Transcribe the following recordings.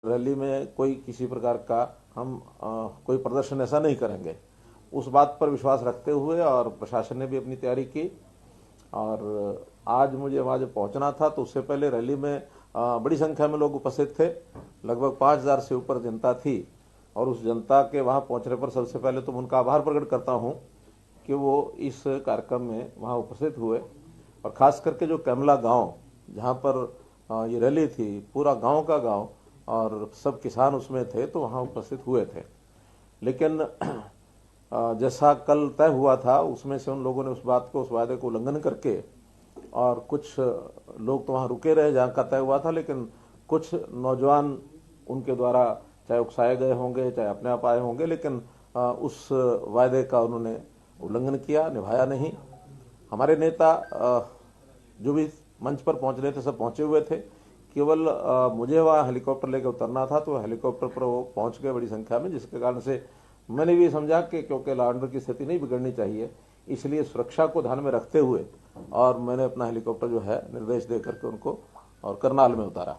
Rally में कोई किसी प्रकार का हम कोई प्रदर्शन ऐसा नहीं करेंगे। उस बात पर विश्वास रखते हुए और प्रशासन ने भी अपनी तैयारी की। और आज मुझे वहाँ जब पहुँचना था तो उससे पहले रैली में बड़ी संख्या में लोग उपस्थित थे। लगभग 5000 से ऊपर जनता थी। और उस जनता के वहाँ पहुँचने पर सबसे पहले तो उनका आभार प्रकट करता हूँ कि वो इस कार्यक्रम में वहाँ उपस्थित हुए। और ख़ास करके जो कैमला गांव जहाँ पर ये रैली थी, पूरा गांव का गांव और सब किसान उसमें थे, तो वहाँ उपस्थित हुए थे। लेकिन जैसा कल तय हुआ था उसमें से उन लोगों ने उस बात को, उस वायदे को उल्लंघन करके, और कुछ लोग तो वहाँ रुके रहे जहाँ का तय हुआ था, लेकिन कुछ नौजवान उनके द्वारा चाहे उकसाए गए होंगे चाहे अपने आप आए होंगे, लेकिन उस वायदे का उन्होंने उल्लंघन किया, निभाया नहीं। हमारे नेता जो भी मंच पर पहुंच रहे थे सब पहुंचे हुए थे। केवल मुझे वहाँ हेलीकॉप्टर लेकर उतरना था, तो हेलीकॉप्टर पर वो पहुंच गए बड़ी संख्या में, जिसके कारण से मैंने भी समझा कि क्योंकि लॉ एंड ऑर्डर की स्थिति नहीं बिगड़नी चाहिए, इसलिए सुरक्षा को ध्यान में रखते हुए और मैंने अपना हेलीकॉप्टर जो है निर्देश दे करके उनको और करनाल में उतारा।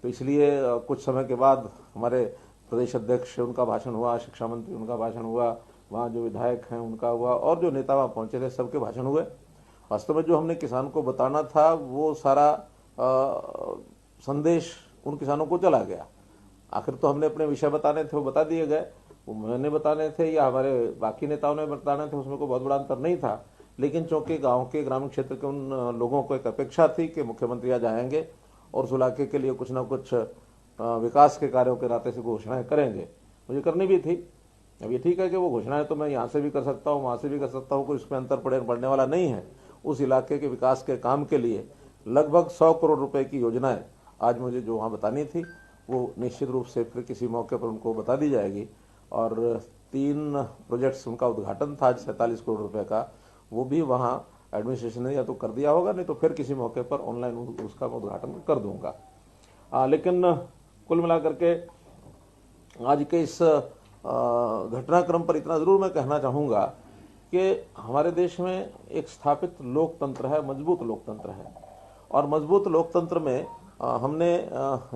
तो इसलिए कुछ समय के बाद हमारे प्रदेश अध्यक्ष उनका भाषण हुआ, शिक्षा मंत्री उनका भाषण हुआ, वहाँ जो विधायक हैं उनका हुआ, और जो नेता वहाँ पहुँचे थे सबके भाषण हुए। वास्तव में जो हमने किसान को बताना था वो सारा संदेश उन किसानों को चला गया। आखिर तो हमने अपने विषय बताने थे, वो बता दिए गए। वो मैंने बताने थे या हमारे बाकी नेताओं ने बताने थे, उसमें कोई बहुत बड़ा अंतर नहीं था। लेकिन चूंकि गांव के, ग्रामीण क्षेत्र के उन लोगों को एक अपेक्षा थी कि मुख्यमंत्री आज आएंगे और उस इलाके के लिए कुछ ना कुछ विकास के कार्यों के नाते से घोषणाएं करेंगे, मुझे करनी भी थी। अब ये ठीक है कि वो घोषणाएं तो मैं यहाँ से भी कर सकता हूँ, वहाँ से भी कर सकता हूँ, कोई उसमें अंतर पड़ने वाला नहीं है। उस इलाके के विकास के काम के लिए लगभग 100 करोड़ रुपए की योजनाएं आज मुझे जो वहाँ बतानी थी वो निश्चित रूप से फिर किसी मौके पर उनको बता दी जाएगी। और 3 प्रोजेक्ट्स उनका उद्घाटन था 47 करोड़ रुपए का, वो भी वहाँ एडमिनिस्ट्रेशन ने या तो कर दिया होगा, नहीं तो फिर किसी मौके पर ऑनलाइन उसका मैं उद्घाटन कर दूंगा। लेकिन कुल मिलाकर के आज के इस घटनाक्रम पर इतना जरूर मैं कहना चाहूँगा कि हमारे देश में एक स्थापित लोकतंत्र है, मजबूत लोकतंत्र है। और मजबूत लोकतंत्र में हमने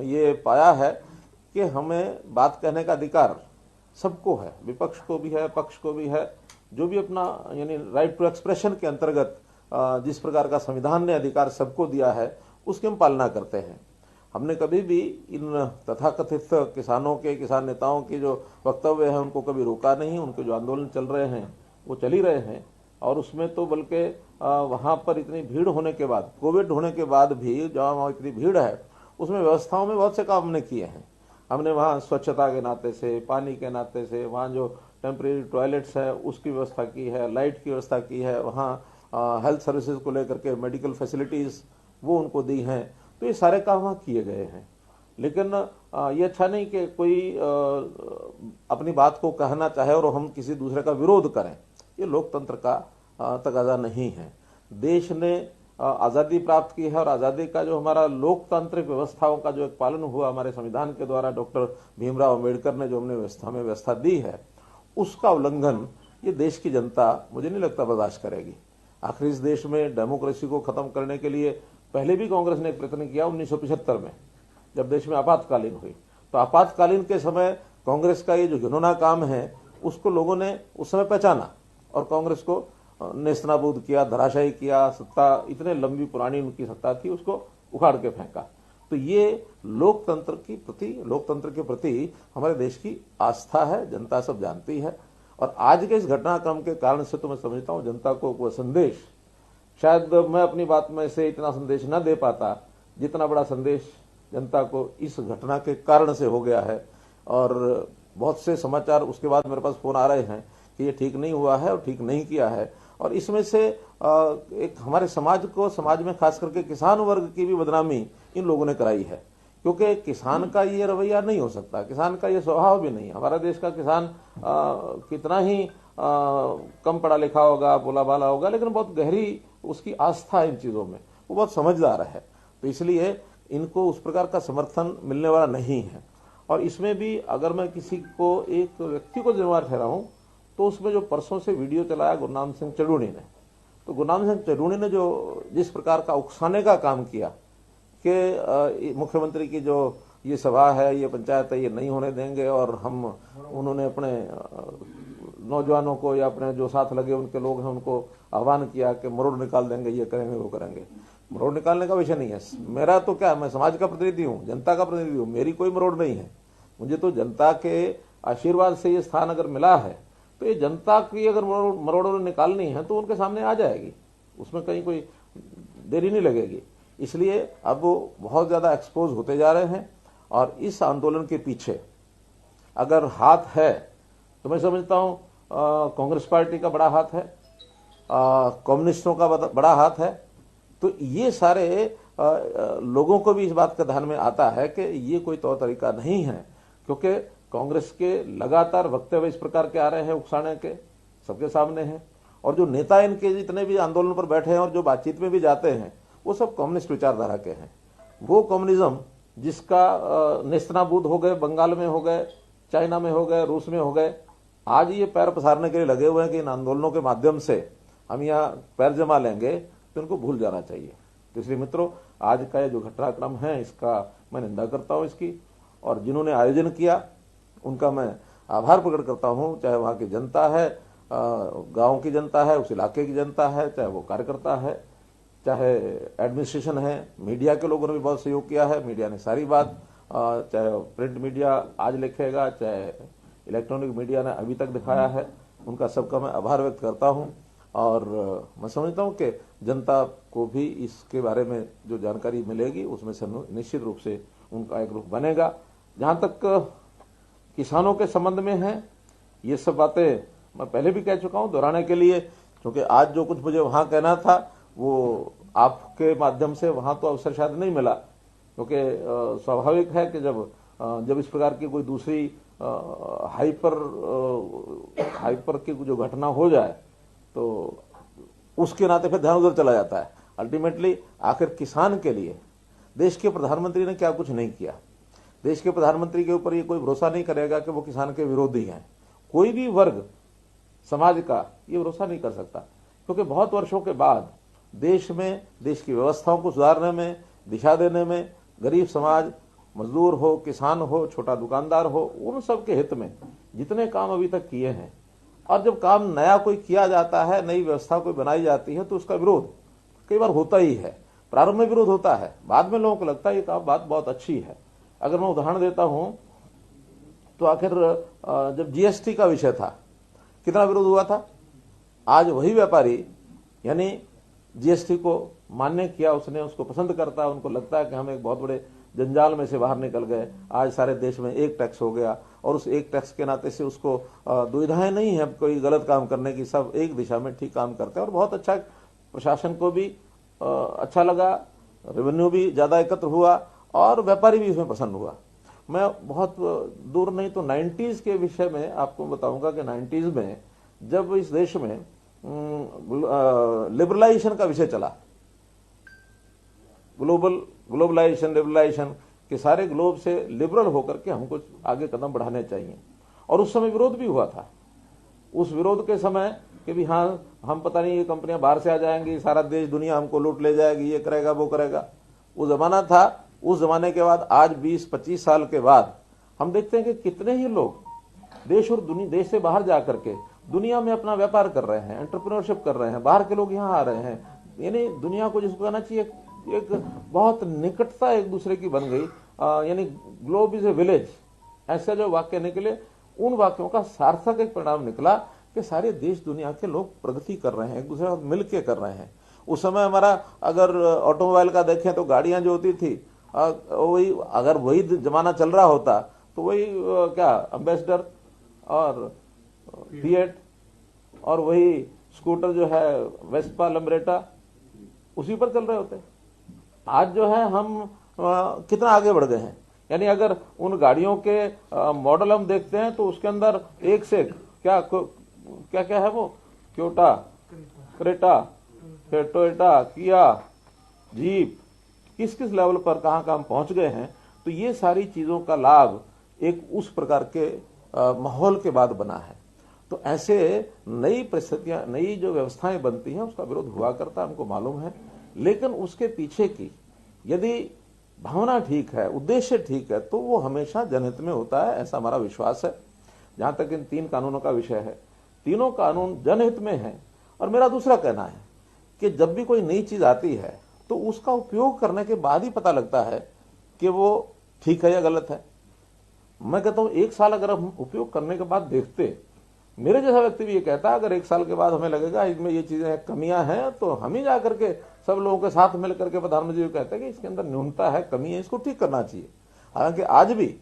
ये पाया है कि हमें बात कहने का अधिकार सबको है, विपक्ष को भी है, पक्ष को भी है। जो भी अपना यानी राइट टू एक्सप्रेशन के अंतर्गत जिस प्रकार का संविधान ने अधिकार सबको दिया है उसकी हम पालना करते हैं। हमने कभी भी इन तथाकथित किसानों के, किसान नेताओं के जो वक्तव्य हैं उनको कभी रोका नहीं। उनके जो आंदोलन चल रहे हैं वो चल ही रहे हैं। और उसमें तो बल्कि वहाँ पर इतनी भीड़ होने के बाद, कोविड होने के बाद भी जहाँ वहाँ इतनी भीड़ है, उसमें व्यवस्थाओं में बहुत से काम हमने किए हैं। हमने वहाँ स्वच्छता के नाते से, पानी के नाते से, वहाँ जो टेम्परेरी टॉयलेट्स है उसकी व्यवस्था की है, लाइट की व्यवस्था की है, वहाँ हेल्थ सर्विसेज को लेकर के मेडिकल फैसिलिटीज़ वो उनको दी हैं। तो ये सारे काम वहाँ किए गए हैं। लेकिन ये अच्छा नहीं कि कोई अपनी बात को कहना चाहे और हम किसी दूसरे का विरोध करें। ये लोकतंत्र का तकाजा नहीं है। देश ने आज़ादी प्राप्त की है और आज़ादी का जो हमारा लोकतांत्रिक व्यवस्थाओं का जो एक पालन हुआ हमारे संविधान के द्वारा, डॉक्टर भीमराव अम्बेडकर ने जो हमने व्यवस्था दी है, उसका उल्लंघन ये देश की जनता मुझे नहीं लगता बर्दाश्त करेगी। आखिर इस देश में डेमोक्रेसी को खत्म करने के लिए पहले भी कांग्रेस ने एक प्रयत्न किया 1975 में, जब देश में आपातकालीन हुई। तो आपातकालीन के समय कांग्रेस का ये जो घिनौना काम है उसको लोगों ने उस समय पहचाना और कांग्रेस को नेस्तनाबूद किया, धराशायी किया। सत्ता इतने लंबी पुरानी उनकी सत्ता थी, उसको उखाड़ के फेंका। तो ये लोकतंत्र के प्रति हमारे देश की आस्था है, जनता सब जानती है। और आज के इस घटनाक्रम के कारण से तो मैं समझता हूँ जनता को वह संदेश, शायद मैं अपनी बात में से इतना संदेश न दे पाता जितना बड़ा संदेश जनता को इस घटना के कारण से हो गया है। और बहुत से समाचार उसके बाद मेरे पास फोन आ रहे हैं कि ये ठीक नहीं हुआ है और ठीक नहीं किया है। और इसमें से एक हमारे समाज में खास करके किसान वर्ग की भी बदनामी इन लोगों ने कराई है, क्योंकि किसान का ये रवैया नहीं हो सकता, किसान का ये स्वभाव भी नहीं। हमारा देश का किसान कितना ही कम पढ़ा लिखा होगा, बोला बाला होगा, लेकिन बहुत गहरी उसकी आस्था इन चीजों में, वो बहुत समझदार है। तो इसलिए इनको उस प्रकार का समर्थन मिलने वाला नहीं है। और इसमें भी अगर मैं किसी को, एक व्यक्ति को जिम्मेवार ठहराऊं, तो उसमें जो परसों से वीडियो चलाया गुरनाम सिंह चढ़ूनी ने, तो गुरनाम सिंह चढ़ूनी ने जो जिस प्रकार का उकसाने का काम किया कि मुख्यमंत्री की जो ये सभा है, ये पंचायत है, ये नहीं होने देंगे, और हम उन्होंने अपने नौजवानों को या अपने जो साथ लगे उनके लोग हैं उनको आह्वान किया कि मरोड़ निकाल देंगे, ये करेंगे, वो करेंगे। मरोड़ निकालने का विषय नहीं है मेरा। तो क्या, मैं समाज का प्रतिनिधि हूँ, जनता का प्रतिनिधि हूँ, मेरी कोई मरोड़ नहीं है। मुझे तो जनता के आशीर्वाद से ये स्थान अगर मिला है, तो ये जनता की अगर मरोड़ निकालनी है तो उनके सामने आ जाएगी, उसमें कहीं कोई देरी नहीं लगेगी। इसलिए अब वो बहुत ज्यादा एक्सपोज होते जा रहे हैं, और इस आंदोलन के पीछे अगर हाथ है तो मैं समझता हूं कांग्रेस पार्टी का बड़ा हाथ है, कम्युनिस्टों का बड़ा हाथ है। तो ये सारे लोगों को भी इस बात का ध्यान में आता है कि ये कोई तौर तरीका नहीं है, क्योंकि कांग्रेस के लगातार वक्तव्य इस प्रकार के आ रहे हैं, उकसाने के सबके सामने हैं, और जो नेता इनके जितने भी आंदोलन पर बैठे हैं और जो बातचीत में भी जाते हैं वो सब कम्युनिस्ट विचारधारा के हैं। वो कम्युनिज्म जिसका नेस्तनाबूद हो गए, बंगाल में हो गए, चाइना में हो गए, रूस में हो गए, आज ये पैर पसारने के लिए लगे हुए हैं कि इन आंदोलनों के माध्यम से हम यहाँ पैर जमा लेंगे, तो इनको भूल जाना चाहिए। तो इसलिए मित्रों, आज का ये जो घटनाक्रम है इसका मैं निंदा करता हूँ इसकी, और जिन्होंने आयोजन किया उनका मैं आभार प्रकट करता हूँ, चाहे वहाँ की जनता है, गांव की जनता है, उस इलाके की जनता है, चाहे वो कार्यकर्ता है, चाहे एडमिनिस्ट्रेशन है, मीडिया के लोगों ने भी बहुत सहयोग किया है। मीडिया ने सारी बात, चाहे प्रिंट मीडिया आज लिखेगा, चाहे इलेक्ट्रॉनिक मीडिया ने अभी तक दिखाया है, उनका सबका मैं आभार व्यक्त करता हूं। और मैं समझता हूं कि जनता को भी इसके बारे में जो जानकारी मिलेगी उसमें से निश्चित रूप से उनका एक रुख बनेगा। जहां तक किसानों के संबंध में है, ये सब बातें मैं पहले भी कह चुका हूं, दोहराने के लिए, क्योंकि आज जो कुछ मुझे वहां कहना था वो आपके माध्यम से वहां तो अवसर शायद नहीं मिला, क्योंकि स्वाभाविक है कि जब इस प्रकार की कोई दूसरी हाइपर की जो घटना हो जाए तो उसके नाते फिर ध्यान उधर चला जाता है। अल्टीमेटली आखिर किसान के लिए देश के प्रधानमंत्री ने क्या कुछ नहीं किया। देश के प्रधानमंत्री के ऊपर ये कोई भरोसा नहीं करेगा कि वो किसान के विरोधी हैं। कोई भी वर्ग समाज का ये भरोसा नहीं कर सकता, क्योंकि बहुत वर्षों के बाद देश में देश की व्यवस्थाओं को सुधारने में, दिशा देने में, गरीब समाज, मजदूर हो, किसान हो, छोटा दुकानदार हो, उन सब के हित में जितने काम अभी तक किए हैं, और जब काम नया कोई किया जाता है, नई व्यवस्था कोई बनाई जाती है, तो उसका विरोध कई बार होता ही है। प्रारंभ में विरोध होता है, बाद में लोगों को लगता है ये काम बात बहुत अच्छी है। अगर मैं उदाहरण देता हूं तो आखिर जब जीएसटी का विषय था, कितना विरोध हुआ था। आज वही व्यापारी यानी जीएसटी को मान्य किया, उसने उसको पसंद करता है, उनको लगता है कि हम एक बहुत बड़े जंजाल में से बाहर निकल गए। आज सारे देश में एक टैक्स हो गया, और उस एक टैक्स के नाते से उसको दुविधाएं नहीं है कोई गलत काम करने की, सब एक दिशा में ठीक काम करते हैं, और बहुत अच्छा, प्रशासन को भी अच्छा लगा, रेवेन्यू भी ज्यादा एकत्र हुआ, और व्यापारी भी इसमें प्रसन्न हुआ। मैं बहुत दूर नहीं तो 90s के विषय में आपको बताऊंगा कि 90s में जब इस देश में लिबरलाइजेशन का विषय चला, ग्लोबलाइजेशन, लिबरलाइजेशन के सारे ग्लोब से लिबरल होकर के हमको आगे कदम बढ़ाने चाहिए, और उस समय विरोध भी हुआ था। उस विरोध के समय कि भी हाँ, हम पता नहीं ये कंपनियां बाहर से आ जाएंगी, सारा देश दुनिया हमको लूट ले जाएगी, ये करेगा वो करेगा, वो जमाना था। उस जमाने के बाद आज 20-25 साल के बाद हम देखते हैं कि कितने ही लोग देश और देश से बाहर जाकर के दुनिया में अपना व्यापार कर रहे हैं, एंटरप्रेन्योरशिप कर रहे हैं, बाहर के लोग यहाँ आ रहे हैं। यानी दुनिया को जिसको कहना चाहिए एक बहुत निकटता एक दूसरे की बन गई, यानी ग्लोब इज ए विलेज, ऐसा जो वाक्य निकले, उन वाक्यों का सार्थक एक परिणाम निकला कि सारे देश दुनिया के लोग प्रगति कर रहे हैं, एक दूसरे के साथ मिलकर कर रहे हैं। उस समय हमारा अगर ऑटोमोबाइल का देखें तो गाड़ियां जो होती थी, वही अगर वही जमाना चल रहा होता तो वही क्या एम्बेसडर और फिएट और वही स्कूटर जो है वेस्पा, लम्ब्रेटा, उसी पर चल रहे होते। आज जो है हम कितना आगे बढ़ गए हैं। यानी अगर उन गाड़ियों के मॉडल हम देखते हैं तो उसके अंदर एक से क्या क्या क्या है, वो क्योटा, क्रेटा, फिर टोयोटा, किया, जीप, किस किस लेवल पर कहां कहां पहुंच गए हैं। तो ये सारी चीजों का लाभ एक उस प्रकार के माहौल के बाद बना है। तो ऐसे नई परिस्थितियां, नई जो व्यवस्थाएं बनती हैं उसका विरोध हुआ करता है, हमको मालूम है। लेकिन उसके पीछे की यदि भावना ठीक है, उद्देश्य ठीक है, तो वो हमेशा जनहित में होता है, ऐसा हमारा विश्वास है। जहां तक इन 3 कानूनों का विषय है, तीनों कानून जनहित में है। और मेरा दूसरा कहना है कि जब भी कोई नई चीज आती है तो उसका उपयोग करने के बाद ही पता लगता है कि वो ठीक है या गलत है। मैं कहता हूं 1 साल अगर हम उपयोग करने के बाद देखते, मेरे जैसा व्यक्ति भी ये कहता है, अगर 1 साल के बाद हमें लगेगा इसमें ये चीजें कमियां हैं, तो हम ही जाकर के सब लोगों के साथ मिलकर के प्रधानमंत्री जी कहते हैं कि इसके अंदर न्यूनता है, कमी है, इसको ठीक करना चाहिए। हालांकि आज भी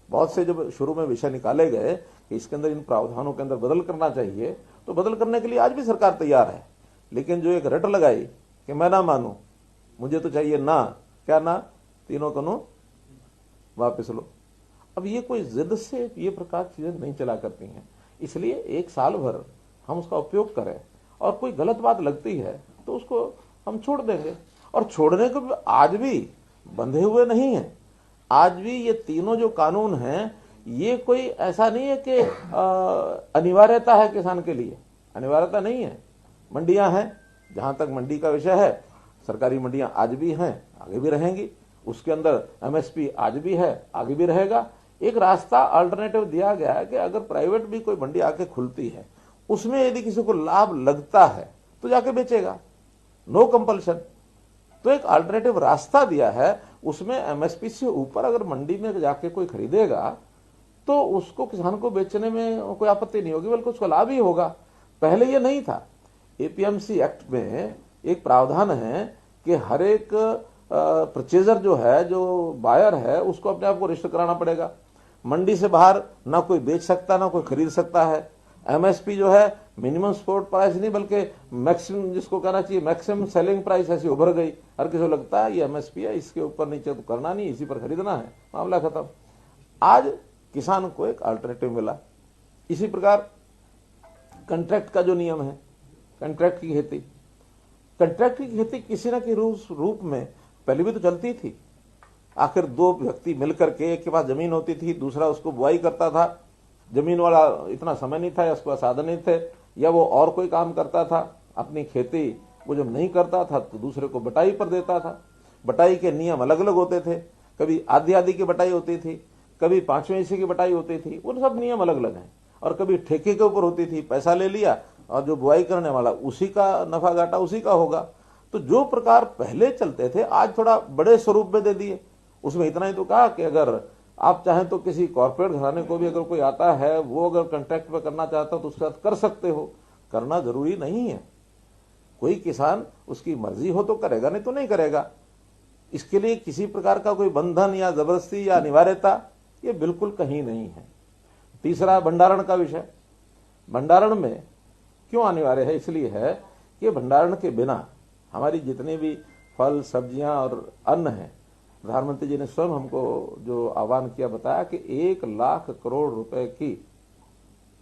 बहुत से जब शुरू में विषय निकाले गए कि इसके अंदर इन प्रावधानों के अंदर बदल करना चाहिए, तो बदल करने के लिए आज भी सरकार तैयार है। लेकिन जो एक रट लगाई कि मैं ना मानू, मुझे तो चाहिए ना, क्या ना, तीनों कानून वापस लो। अब ये कोई जिद से ये प्रकार चीजें नहीं चला करती हैं। इसलिए 1 साल भर हम उसका उपयोग करें, और कोई गलत बात लगती है तो उसको हम छोड़ देंगे। और छोड़ने को आज भी बंधे हुए नहीं है। आज भी ये तीनों जो कानून हैं, ये कोई ऐसा नहीं है कि अनिवार्यता है किसान के लिए, अनिवार्यता नहीं है। मंडियां हैं, जहां तक मंडी का विषय है, सरकारी मंडियां आज भी हैं, आगे भी रहेंगी। उसके अंदर एमएसपी आज भी है, आगे भी रहेगा। एक रास्ता अल्टरनेटिव दिया गया है कि अगर प्राइवेट भी कोई मंडी आके खुलती है, उसमें यदि किसी को लाभ लगता है तो जाके बेचेगा, नो कंपल्शन। तो एक अल्टरनेटिव रास्ता दिया है, उसमें एमएसपी से ऊपर अगर मंडी में जाके कोई खरीदेगा तो उसको, किसान को बेचने में कोई आपत्ति नहीं होगी, बल्कि उसको लाभ ही होगा। पहले ये नहीं था। एपीएमसी एक्ट में एक प्रावधान है कि हर एक परचेजर जो है, जो बायर है, उसको अपने आप को रजिस्टर कराना पड़ेगा। मंडी से बाहर ना कोई बेच सकता, ना कोई खरीद सकता है। एमएसपी जो है मिनिमम सपोर्ट प्राइस नहीं, बल्कि मैक्सिमम, जिसको कहना चाहिए मैक्सिमम सेलिंग प्राइस, ऐसी उभर गई। हर किसी को लगता है ये एमएसपी है, इसके ऊपर नीचे तो करना नहीं, इसी पर खरीदना है, मामला खत्म। आज किसान को एक अल्टरनेटिव मिला। इसी प्रकार कंट्रैक्ट का जो नियम है, कंट्रैक्ट की खेती, कंट्रैक्ट की खेती किसी न किसी रूप में पहले भी तो चलती थी। आखिर 2 व्यक्ति मिलकर के, एक के पास जमीन होती थी, दूसरा उसको बुआई करता था। जमीन वाला इतना समय नहीं था, या उसके पास साधन नहीं थे, या वो और कोई काम करता था अपनी खेती, वो जब नहीं करता था तो दूसरे को बटाई पर देता था। बटाई के नियम अलग अलग होते थे, कभी आधी आधी की बटाई होती थी, कभी 5वें हिस्से की बटाई होती थी, वो सब नियम अलग अलग हैं। और कभी ठेके के ऊपर होती थी, पैसा ले लिया और जो बुआई करने वाला उसी का नफा घाटा उसी का होगा। तो जो प्रकार पहले चलते थे, आज थोड़ा बड़े स्वरूप में दे दिए। उसमें इतना ही तो कहा कि अगर आप चाहें तो किसी कॉर्पोरेट घराने को भी अगर कोई आता है, वो अगर कॉन्ट्रैक्ट पे करना चाहता हो तो उसके साथ कर सकते हो, करना जरूरी नहीं है। कोई किसान उसकी मर्जी हो तो करेगा, नहीं तो नहीं करेगा। इसके लिए किसी प्रकार का कोई बंधन या जबरदस्ती या अनिवार्यता ये बिल्कुल कहीं नहीं है। तीसरा, भंडारण का विषय। भंडारण में क्यों अनिवार्य है? इसलिए है कि भंडारण के बिना हमारी जितनी भी फल, सब्जियां और अन्न है, प्रधानमंत्री जी ने स्वयं हमको जो आह्वान किया, बताया कि 1 लाख करोड़ रुपए की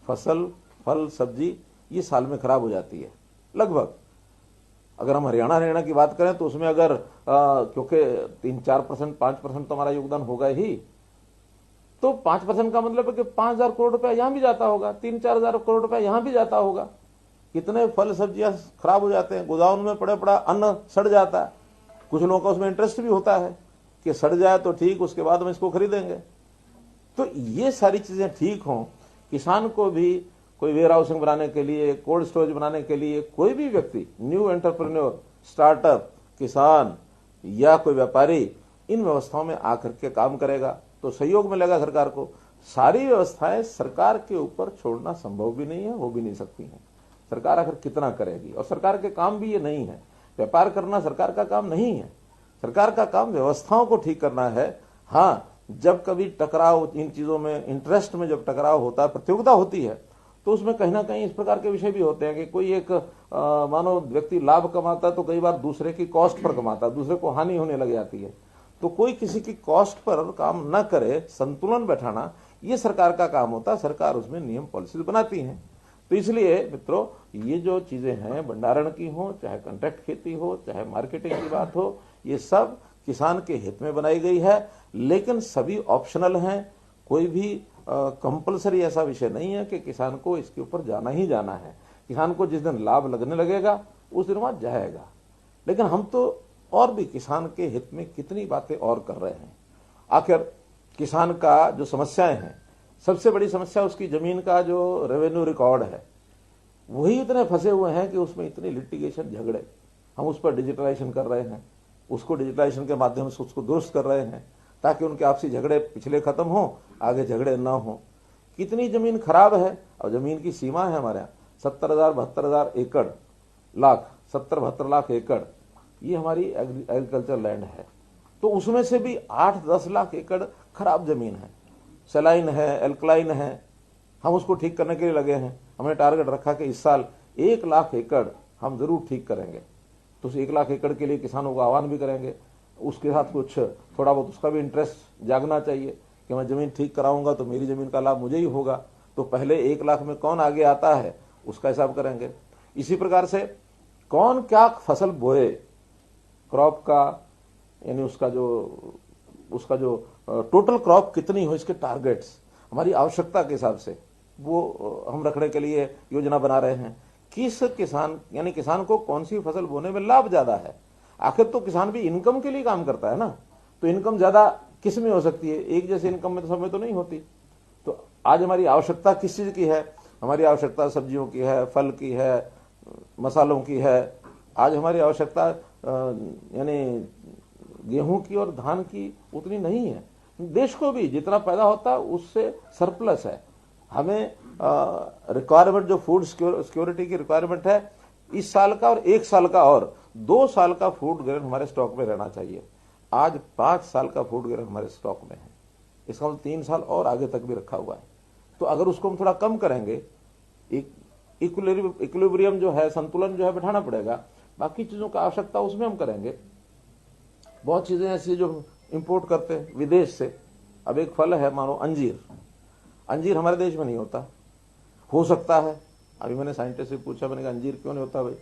फसल, फल, सब्जी ये साल में खराब हो जाती है लगभग। अगर हम हरियाणा की बात करें तो उसमें अगर क्योंकि 3-4%, 5% तो हमारा योगदान होगा ही, तो 5% का मतलब है कि 5,000 करोड़ रुपया यहां भी जाता होगा, 3-4,000 करोड़ रुपया यहां भी जाता होगा। कितने फल सब्जियां खराब हो जाते हैं, गोदाम में पड़ा पड़ा अन्न सड़ जाता है। कुछ लोगों का उसमें इंटरेस्ट भी होता है कि सड़ जाए तो ठीक, उसके बाद हम इसको खरीदेंगे। तो ये सारी चीजें ठीक हों, किसान को भी कोई वेयर हाउसिंग बनाने के लिए, कोल्ड स्टोरेज बनाने के लिए, कोई भी व्यक्ति, न्यू एंटरप्रेन्योर, स्टार्टअप, किसान या कोई व्यापारी इन व्यवस्थाओं में आकर के काम करेगा तो सहयोग मिलेगा सरकार को। सारी व्यवस्थाएं सरकार के ऊपर छोड़ना संभव भी नहीं है, हो भी नहीं सकती हैं। सरकार आखिर कितना करेगी? और सरकार के काम भी ये नहीं है। व्यापार करना सरकार का काम नहीं है। सरकार का काम व्यवस्थाओं को ठीक करना है। हाँ, जब कभी टकराव, इन चीजों में इंटरेस्ट में जब टकराव होता है, प्रतियोगिता होती है, तो उसमें कहीं ना कहीं इस प्रकार के विषय भी होते हैं कि कोई एक मानो व्यक्ति लाभ कमाता है तो कई बार दूसरे की कॉस्ट पर कमाता है, दूसरे को हानि होने लग जाती है। तो कोई किसी की कॉस्ट पर काम न करे, संतुलन बैठाना ये सरकार का काम होता है। सरकार उसमें नियम पॉलिसी बनाती है। तो इसलिए मित्रों, ये जो चीजें हैं, भंडारण की हो, चाहे कॉन्ट्रैक्ट खेती हो, चाहे मार्केटिंग की बात हो, ये सब किसान के हित में बनाई गई है। लेकिन सभी ऑप्शनल हैं, कोई भी कंपलसरी ऐसा विषय नहीं है कि किसान को इसके ऊपर जाना ही जाना है। किसान को जिस दिन लाभ लगने लगेगा उस दिन वहां जाएगा। लेकिन हम तो और भी किसान के हित में कितनी बातें और कर रहे हैं। आखिर किसान का जो समस्याएं हैं, सबसे बड़ी समस्या उसकी जमीन का जो रेवेन्यू रिकॉर्ड है, वही इतने फंसे हुए हैं कि उसमें इतनी लिटिगेशन, झगड़े। हम उस पर डिजिटलाइजेशन कर रहे हैं, उसको डिजिटलाइजेशन के माध्यम से उसको दुरुस्त कर रहे हैं ताकि उनके आपसी झगड़े पिछले खत्म हो, आगे झगड़े ना हो। कितनी जमीन खराब है, और जमीन की सीमा है हमारे यहाँ 70,000 72,000 एकड़, 70-72 लाख एकड़, ये हमारी एग्रीकल्चर लैंड है। तो उसमें से भी 8-10 लाख एकड़ खराब जमीन है, सलाइन है, एल्कलाइन है। हम उसको ठीक करने के लिए लगे हैं। हमने टारगेट रखा कि इस साल 1 लाख एकड़ हम जरूर ठीक करेंगे। तो उस 1 लाख एकड़ के लिए किसानों को आह्वान भी करेंगे। उसके साथ कुछ थोड़ा बहुत उसका भी इंटरेस्ट जागना चाहिए कि मैं जमीन ठीक कराऊंगा तो मेरी जमीन का लाभ मुझे ही होगा। तो पहले 1 लाख में कौन आगे आता है उसका हिसाब करेंगे। इसी प्रकार से कौन क्या फसल बोए, क्रॉप का, यानी उसका जो टोटल क्रॉप कितनी हो, इसके टारगेट्स हमारी आवश्यकता के हिसाब से वो हम रखने के लिए योजना बना रहे हैं। किस किसान, यानी किसान को कौन सी फसल बोने में लाभ ज्यादा है। आखिर तो किसान भी इनकम के लिए काम करता है ना, तो इनकम ज्यादा किस में हो सकती है, एक जैसी इनकम में तो सब में तो नहीं होती। तो आज हमारी आवश्यकता किस चीज की है, हमारी आवश्यकता सब्जियों की है, फल की है, मसालों की है। आज हमारी आवश्यकता यानी गेहूं की और धान की उतनी नहीं है। देश को भी जितना पैदा होता है उससे सरप्लस है। हमें रिक्वायरमेंट जो फूड सिक्योरिटी की रिक्वायरमेंट है इस साल का और 1 साल का और 2 साल का फूड ग्रेन हमारे स्टॉक में रहना चाहिए। आज 5 साल का फूड ग्रेन हमारे स्टॉक में है, इसका मतलब 3 साल और आगे तक भी रखा हुआ है। तो अगर उसको हम थोड़ा कम करेंगे, एक इक्विलिब्रियम जो है, संतुलन जो है बिठाना पड़ेगा। बाकी चीजों का आवश्यकता उसमें हम करेंगे। बहुत चीजें ऐसी जो इंपोर्ट करते हैं विदेश से। अब एक फल है मानो अंजीर, अंजीर हमारे देश में नहीं होता, हो सकता है। अभी मैंने साइंटिस्ट से पूछा, मैंने कहा अंजीर क्यों नहीं होता भाई,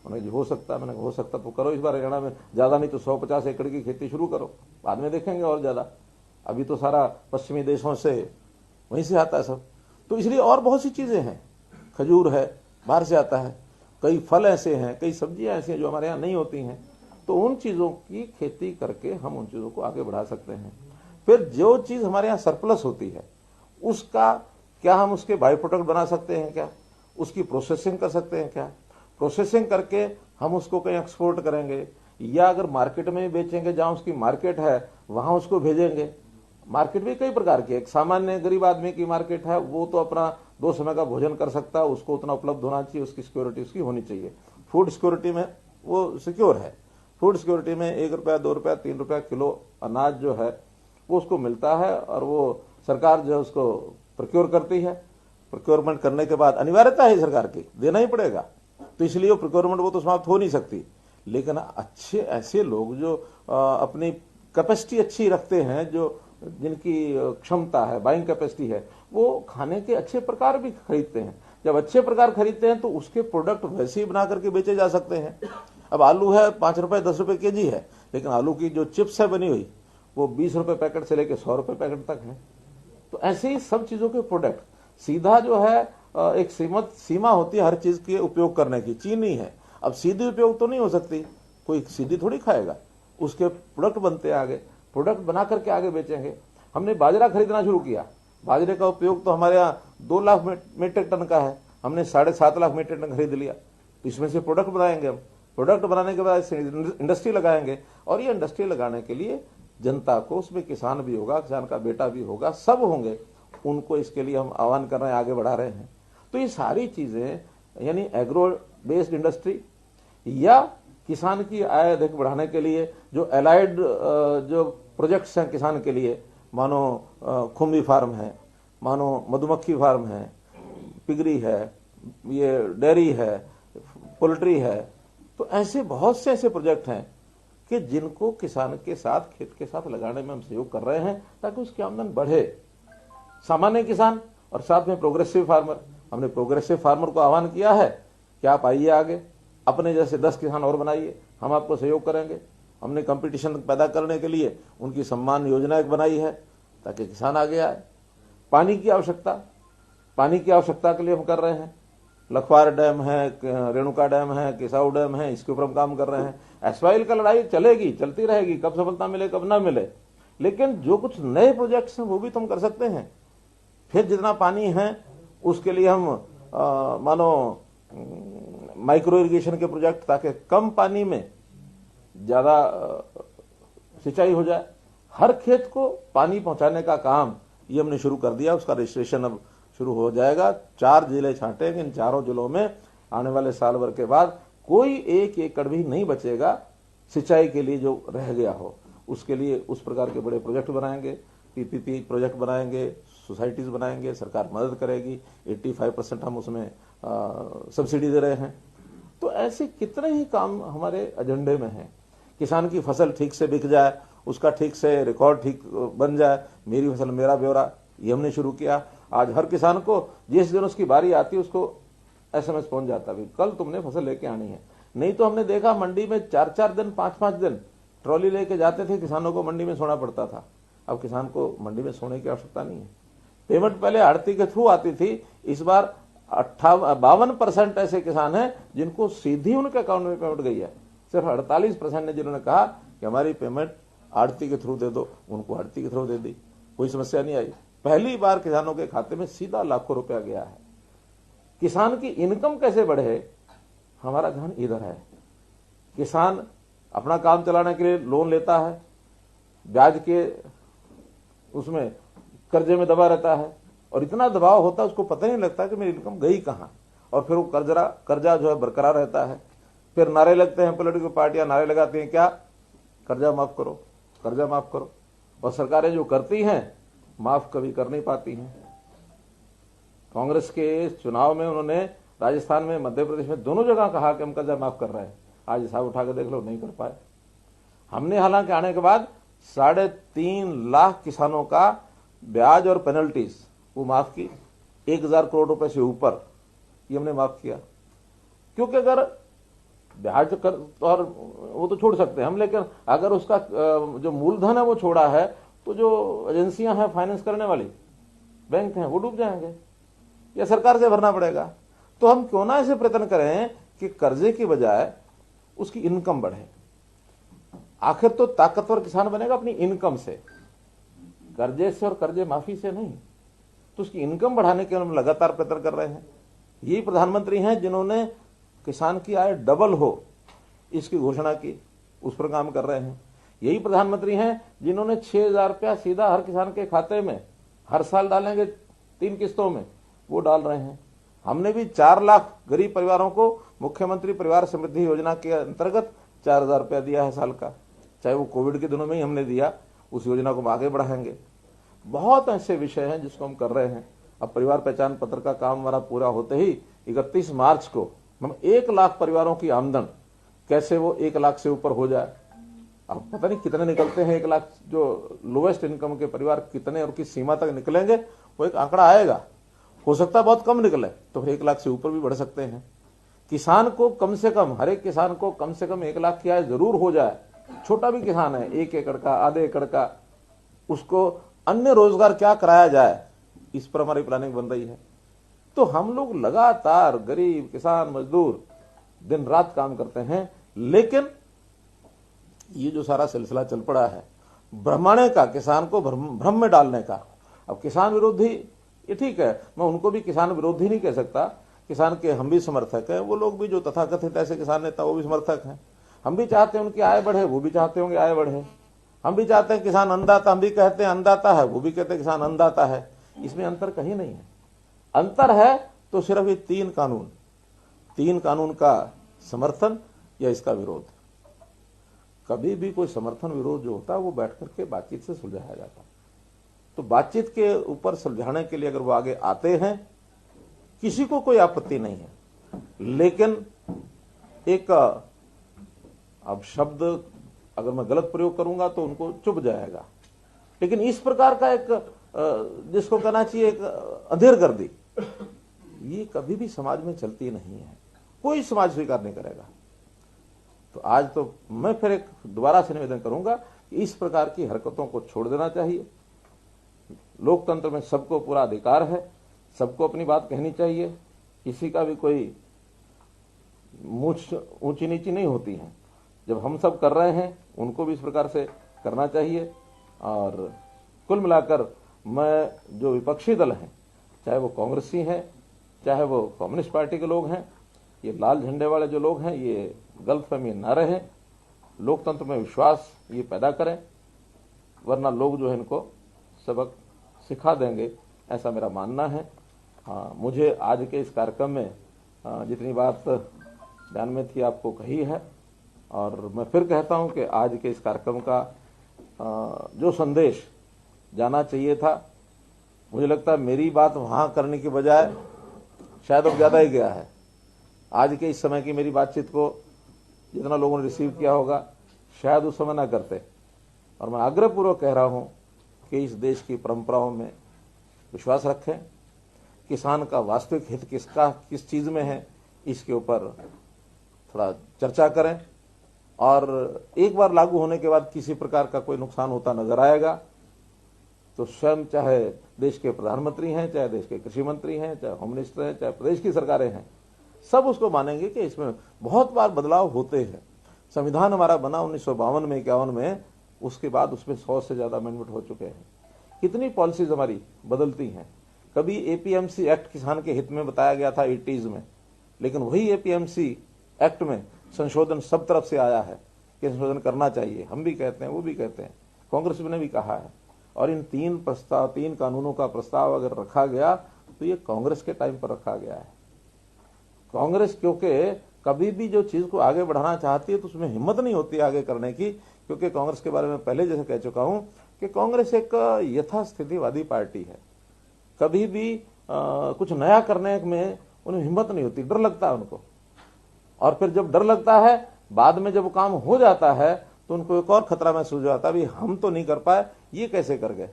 उन्होंने जी हो सकता है। मैंने कहा हो सकता तो करो इस बार हरियाणा में, ज्यादा नहीं तो 150 एकड़ की खेती शुरू करो, बाद में देखेंगे और ज्यादा। अभी तो सारा पश्चिमी देशों से वहीं से आता है सब। तो इसलिए और बहुत सी चीजें हैं, खजूर है बाहर से आता है, कई फल ऐसे हैं, कई सब्जियां ऐसी हैं जो हमारे यहाँ नहीं होती हैं। तो उन चीजों की खेती करके हम उन चीजों को आगे बढ़ा सकते हैं। फिर जो चीज हमारे यहाँ सरप्लस होती है उसका क्या हम उसके बाय प्रोडक्ट बना सकते हैं, क्या उसकी प्रोसेसिंग कर सकते हैं, क्या प्रोसेसिंग करके हम उसको कहीं एक्सपोर्ट करेंगे, या अगर मार्केट में बेचेंगे, जहां उसकी मार्केट है वहां उसको भेजेंगे। मार्केट भी कई प्रकार की, एक सामान्य गरीब आदमी की मार्केट है, वो तो अपना 2 समय का भोजन कर सकता है, उसको उतना उपलब्ध होना चाहिए, उसकी सिक्योरिटी उसकी होनी चाहिए। फूड सिक्योरिटी में वो सिक्योर है। फूड सिक्योरिटी में 1 रुपया 2 रुपया 3 रुपया किलो अनाज जो है वो उसको मिलता है, और वो सरकार जो है उसको प्रोक्योर करती है। प्रोक्योरमेंट करने के बाद अनिवार्यता है सरकार की, देना ही पड़ेगा। तो इसलिए वो प्रोक्योरमेंट वो तो समाप्त हो नहीं सकती। लेकिन अच्छे ऐसे लोग जो अपनी कैपेसिटी अच्छी रखते हैं, जो जिनकी क्षमता है, बाइंग कैपेसिटी है, वो खाने के अच्छे प्रकार भी खरीदते हैं। जब अच्छे प्रकार खरीदते हैं तो उसके प्रोडक्ट वैसे ही बना करके बेचे जा सकते हैं। अब आलू है 5 रुपए 10 रुपए केजी है, लेकिन आलू की जो चिप्स है बनी हुई वो 20 रुपए पैकेट से लेकर 100 रुपए पैकेट तक है। तो ऐसे ही सब चीजों के प्रोडक्ट सीधा जो है एक सीमित सीमा होती है हर चीज के उपयोग करने की, चीनी है। अब सीधी उपयोग तो नहीं हो सकती, कोई सीधी थोड़ी खाएगा, उसके प्रोडक्ट बनते हैं, आगे प्रोडक्ट बना करके आगे बेचेंगे। हमने बाजरा खरीदना शुरू किया, बाजरे का उपयोग तो हमारे यहाँ 2 लाख मीट्रिक टन का है, हमने 7.5 लाख मीट्रिक टन खरीद लिया। इसमें से प्रोडक्ट बनाएंगे हम, प्रोडक्ट बनाने के बाद इंडस्ट्री लगाएंगे, और ये इंडस्ट्री लगाने के लिए जनता को, उसमें किसान भी होगा, किसान का बेटा भी होगा, सब होंगे, उनको इसके लिए हम आह्वान कर रहे हैं, आगे बढ़ा रहे हैं। तो ये सारी चीजें यानी एग्रो बेस्ड इंडस्ट्री या किसान की आय अधिक बढ़ाने के लिए जो एलाइड जो प्रोजेक्ट्स हैं किसान के लिए, मानो खुम्बी फार्म है, मानो मधुमक्खी फार्म है, पिगरी है, ये डेयरी है, पोल्ट्री है। तो ऐसे बहुत से ऐसे प्रोजेक्ट हैं कि जिनको किसान के साथ, खेत के साथ लगाने में हम सहयोग कर रहे हैं ताकि उसकी आमदन बढ़े। सामान्य किसान और साथ में प्रोग्रेसिव फार्मर, हमने प्रोग्रेसिव फार्मर को आह्वान किया है कि आप आइए आगे, अपने जैसे 10 किसान और बनाइए, हम आपको सहयोग करेंगे। हमने कंपटीशन पैदा करने के लिए उनकी सम्मान योजना एक बनाई है ताकि किसान आगे आए। पानी की आवश्यकता के लिए हम कर रहे हैं, लखवार डैम है, रेणुका डैम है, किसाऊ डैम है, इसके ऊपर हम काम कर रहे हैं। एसवाइल का लड़ाई चलेगी, चलती रहेगी, कब सफलता मिले कब ना मिले, लेकिन जो कुछ नए प्रोजेक्ट्स हैं वो भी तुम कर सकते हैं। फिर जितना पानी है उसके लिए हम मानो माइक्रो इरिगेशन के प्रोजेक्ट, ताकि कम पानी में ज्यादा सिंचाई हो जाए। हर खेत को पानी पहुंचाने का काम ये हमने शुरू कर दिया, उसका रजिस्ट्रेशन अब शुरू हो जाएगा। 4 जिले छांटेंगे, इन 4 जिलों में आने वाले साल भर के बाद कोई 1 एकड़ भी नहीं बचेगा सिंचाई के लिए जो रह गया हो। उसके लिए उस प्रकार के बड़े प्रोजेक्ट बनाएंगे, पीपीपी प्रोजेक्ट बनाएंगे, सोसाइटीज बनाएंगे, सरकार मदद करेगी। 85% हम उसमें सब्सिडी दे रहे हैं। तो ऐसे कितने ही काम हमारे एजेंडे में हैं। किसान की फसल ठीक से बिक जाए, उसका ठीक से रिकॉर्ड ठीक बन जाए, मेरी फसल मेरा ब्यौरा, ये हमने शुरू किया। आज हर किसान को जिस दिन उसकी बारी आती है उसको SMS पहुंच जाता है, कल तुमने फसल लेके आनी है। नहीं तो हमने देखा मंडी में 4-4 दिन 5-5 दिन ट्रॉली लेके जाते थे, किसानों को मंडी में सोना पड़ता था। अब किसान को मंडी में सोने की आवश्यकता नहीं है। पेमेंट पहले आड़ती के थ्रू आती थी, इस बार 52% ऐसे किसान हैं जिनको सीधी उनके अकाउंट में पेमेंट गई है। सिर्फ 48% ने जिन्होंने कहा कि हमारी पेमेंट आड़ती के थ्रू दे दो, उनको आड़ती के थ्रू दे दी, कोई समस्या नहीं आई। पहली बार किसानों के खाते में सीधा लाखों रुपया गया है। किसान की इनकम कैसे बढ़े, हमारा ध्यान इधर है। किसान अपना काम चलाने के लिए लोन लेता है, ब्याज के उसमें कर्जे में दबा रहता है, और इतना दबाव होता है उसको पता नहीं लगता कि मेरी इनकम गई कहां, और फिर वो कर्जा जो है बरकरार रहता है। फिर नारे लगते हैं, पॉलिटिकल पार्टियां नारे लगाती हैं, क्या कर्जा माफ करो, कर्जा माफ करो, और सरकारें जो करती हैं माफ कभी कर नहीं पाती हैं। कांग्रेस के चुनाव में उन्होंने राजस्थान में, मध्य प्रदेश में, दोनों जगह कहा कि हम कर्जा माफ कर रहे हैं। आज हिसाब उठा के देख लो, नहीं कर पाए। हमने हालांकि आने के बाद 3.5 लाख किसानों का ब्याज और पेनल्टीज वो माफ की, 1000 करोड़ रुपए से ऊपर ये हमने माफ किया। क्योंकि अगर ब्याज कर और वो तो छोड़ सकते हैं हम, लेकिन अगर उसका जो मूलधन है वो छोड़ा है तो जो एजेंसियां हैं फाइनेंस करने वाली, बैंक हैं, वो डूब जाएंगे या सरकार से भरना पड़ेगा। तो हम क्यों ना ऐसे प्रयत्न करें कि कर्जे की बजाय उसकी इनकम बढ़े। आखिर तो ताकतवर किसान बनेगा अपनी इनकम से, कर्जे से और कर्जे माफी से नहीं। तो उसकी इनकम बढ़ाने के लिए हम लगातार प्रयत्न कर रहे हैं। यही प्रधानमंत्री हैं जिन्होंने किसान की आय डबल हो इसकी घोषणा की, उस पर काम कर रहे हैं। यही प्रधानमंत्री हैं जिन्होंने 6,000 रुपया सीधा हर किसान के खाते में हर साल डालेंगे 3 किस्तों में, वो डाल रहे हैं। हमने भी 4 लाख गरीब परिवारों को मुख्यमंत्री परिवार समृद्धि योजना के अंतर्गत 4,000 रुपया दिया है साल का, चाहे वो कोविड के दिनों में ही हमने दिया। उस योजना को हम आगे बढ़ाएंगे। बहुत ऐसे विषय हैं जिसको हम कर रहे हैं। अब परिवार पहचान पत्र का काम हमारा पूरा होते ही 31 मार्च को हम 1 लाख परिवारों की आमदन कैसे वो 1 लाख से ऊपर हो जाए। अब पता नहीं कितने निकलते हैं 1 लाख, जो लोवेस्ट इनकम के परिवार कितने और किस सीमा तक निकलेंगे वो एक आंकड़ा आएगा। हो सकता है बहुत कम निकले, तो फिर 1 लाख से ऊपर भी बढ़ सकते हैं। किसान को कम से कम, हर एक किसान को कम से कम 1 लाख की आय जरूर हो जाए। छोटा भी किसान है, 1 एकड़ का, आधे एकड़ का, उसको अन्य रोजगार क्या कराया जाए, इस पर हमारी प्लानिंग बन रही है। तो हम लोग लगातार गरीब, किसान, मजदूर दिन रात काम करते हैं। लेकिन ये जो सारा सिलसिला चल पड़ा है भ्रमाने का, किसान को भ्रम में डालने का। अब किसान विरोधी, ये ठीक है, मैं उनको भी किसान विरोधी नहीं कह सकता। किसान के हम भी समर्थक हैं, वो लोग भी जो तथाकथित ऐसे किसान नेता वो भी समर्थक हैं। हम भी चाहते हैं उनकी आय बढ़े, वो भी चाहते होंगे आय बढ़े। हम भी चाहते हैं किसान अन्नदाता, हम भी कहते हैं अन्नदाता है, वो भी कहते हैं किसान अन्नदाता है। इसमें अंतर कहीं नहीं है। अंतर है तो सिर्फ ये 3 कानून का समर्थन या इसका विरोध। कभी भी कोई समर्थन विरोध जो होता है वो बैठ करके बातचीत से सुलझाया जाता है। तो बातचीत के ऊपर सुलझाने के लिए अगर वो आगे आते हैं, किसी को कोई आपत्ति नहीं है। लेकिन एक अब शब्द अगर मैं गलत प्रयोग करूंगा तो उनको चुभ जाएगा, लेकिन इस प्रकार का एक जिसको कहना चाहिए एक अधेरगर्दी, ये कभी भी समाज में चलती नहीं है। कोई समाज स्वीकार नहीं करेगा। तो आज तो मैं फिर एक दोबारा से निवेदन करूंगा कि इस प्रकार की हरकतों को छोड़ देना चाहिए। लोकतंत्र में सबको पूरा अधिकार है, सबको अपनी बात कहनी चाहिए। किसी का भी कोई मूछ ऊंची नीची नहीं होती है। जब हम सब कर रहे हैं उनको भी इस प्रकार से करना चाहिए। और कुल मिलाकर मैं जो विपक्षी दल हैं, चाहे वो कांग्रेसी हैं, चाहे वो कम्युनिस्ट पार्टी के लोग हैं, ये लाल झंडे वाले जो लोग हैं, ये गलतफहमी न रहे, लोकतंत्र में विश्वास ये पैदा करें, वरना लोग जो है इनको सबक सिखा देंगे, ऐसा मेरा मानना है। हाँ, मुझे आज के इस कार्यक्रम में जितनी बात ध्यान में थी आपको कही है, और मैं फिर कहता हूं कि आज के इस कार्यक्रम का जो संदेश जाना चाहिए था, मुझे लगता है मेरी बात वहां करने की बजाय शायद अब ज्यादा ही गया है। आज के इस समय की मेरी बातचीत को जितना लोगों ने रिसीव किया होगा शायद उस समय ना करते। और मैं आग्रहपूर्वक कह रहा हूं कि इस देश की परंपराओं में विश्वास रखें, किसान का वास्तविक हित किस चीज में है इसके ऊपर थोड़ा चर्चा करें, और एक बार लागू होने के बाद किसी प्रकार का कोई नुकसान होता नजर आएगा तो स्वयं चाहे देश के प्रधानमंत्री हैं, चाहे देश के कृषि मंत्री हैं, चाहे होम मिनिस्टर हैं, चाहे प्रदेश की सरकारें हैं, सब उसको मानेंगे कि इसमें बहुत बार बदलाव होते हैं। संविधान हमारा बना 1952 में 51 में, उसके बाद उसमें 100 से ज्यादा अमेंडमेंट हो चुके हैं। कितनी पॉलिसीज हमारी बदलती हैं। कभी एपीएमसी एक्ट किसान के हित में बताया गया था 80s में, लेकिन वही एपीएमसी एक्ट में संशोधन सब तरफ से आया है कि संशोधन करना चाहिए। हम भी कहते हैं, वो भी कहते हैं, कांग्रेस ने भी कहा है। और इन 3 कानूनों का प्रस्ताव अगर रखा गया तो ये कांग्रेस के टाइम पर रखा गया है। कांग्रेस क्योंकि कभी भी जो चीज को आगे बढ़ाना चाहती है तो उसमें हिम्मत नहीं होती आगे करने की, क्योंकि कांग्रेस के बारे में पहले जैसे कह चुका हूं कि कांग्रेस एक यथास्थितिवादी पार्टी है। कभी भी कुछ नया करने में उन्हें हिम्मत नहीं होती, डर लगता है उनको। और फिर जब डर लगता है, बाद में जब वो काम हो जाता है तो उनको एक और खतरा महसूस हो जाता है, हम तो नहीं कर पाए, ये कैसे कर गए।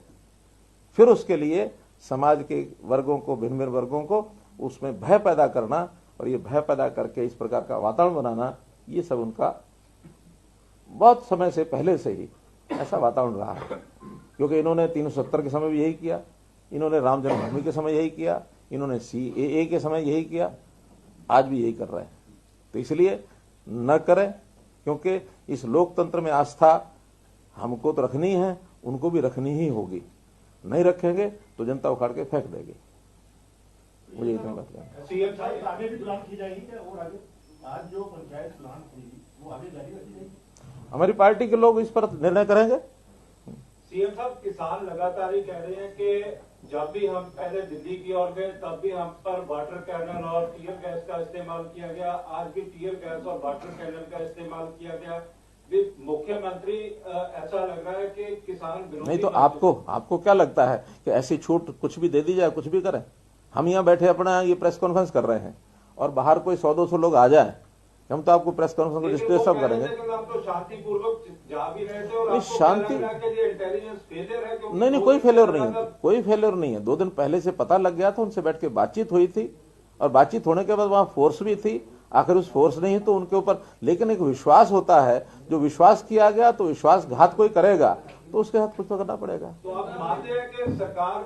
फिर उसके लिए समाज के वर्गों को, भिन्न भिन्न वर्गों को उसमें भय पैदा करना, और ये भय पैदा करके इस प्रकार का वातावरण बनाना, ये सब उनका बहुत समय से पहले से ही ऐसा वातावरण रहा है। क्योंकि इन्होंने 370 के समय भी यही किया, इन्होंने राम जन्मभूमि के समय यही किया, इन्होंने CAA के समय यही किया, आज भी यही कर रहे हैं। तो इसलिए न करें, क्योंकि इस लोकतंत्र में आस्था हमको तो रखनी है, उनको भी रखनी ही होगी। नहीं रखेंगे तो जनता उखाड़ के फेंक देगी। मुझे इतना बात करना। आगे भी प्लान की जाएगी क्या? और आगे आज जो पंचायत प्लान थी वो आगे जारी रखी जाएगी? हमारी पार्टी के लोग इस पर निर्णय करेंगे। सीएम साहब, किसान लगातार ही कह रहे हैं कि जब भी हम पहले दिल्ली की ओर गए तब भी हम पर वाटर कैनल और टीयर गैस का इस्तेमाल किया गया, आज भी टीयर गैस और वाटर कैनल का इस्तेमाल किया गया। मुख्यमंत्री ऐसा लग रहा है कि किसान विरोधी। नहीं तो आपको क्या लगता है कि ऐसी छूट कुछ भी दे दी जाए, कुछ भी करें? हम यहाँ बैठे अपना ये प्रेस कॉन्फ्रेंस कर रहे हैं और बाहर कोई 100-200 लोग आ जाए, हम तो आपको प्रेस कॉन्फ्रेंस को डिस्कस सब करेंगे। हम तो शांतिपूर्वक जा भी रहे थे, और नहीं, शांति इंटेलिजेंस फेलियर है। नहीं, कोई फेलियर नहीं है, कोई फेलियर नहीं है। 2 दिन पहले से पता लग गया था, उनसे बैठ के बातचीत हुई थी, और बातचीत होने के बाद वहां फोर्स भी थी। आखिर उस फोर्स नहीं तो उनके ऊपर, लेकिन एक विश्वास होता है, जो विश्वास किया गया तो विश्वासघात कोई करेगा तो उसके साथ कुछ तो करना पड़ेगा। तो आप मानते हैं कि सरकार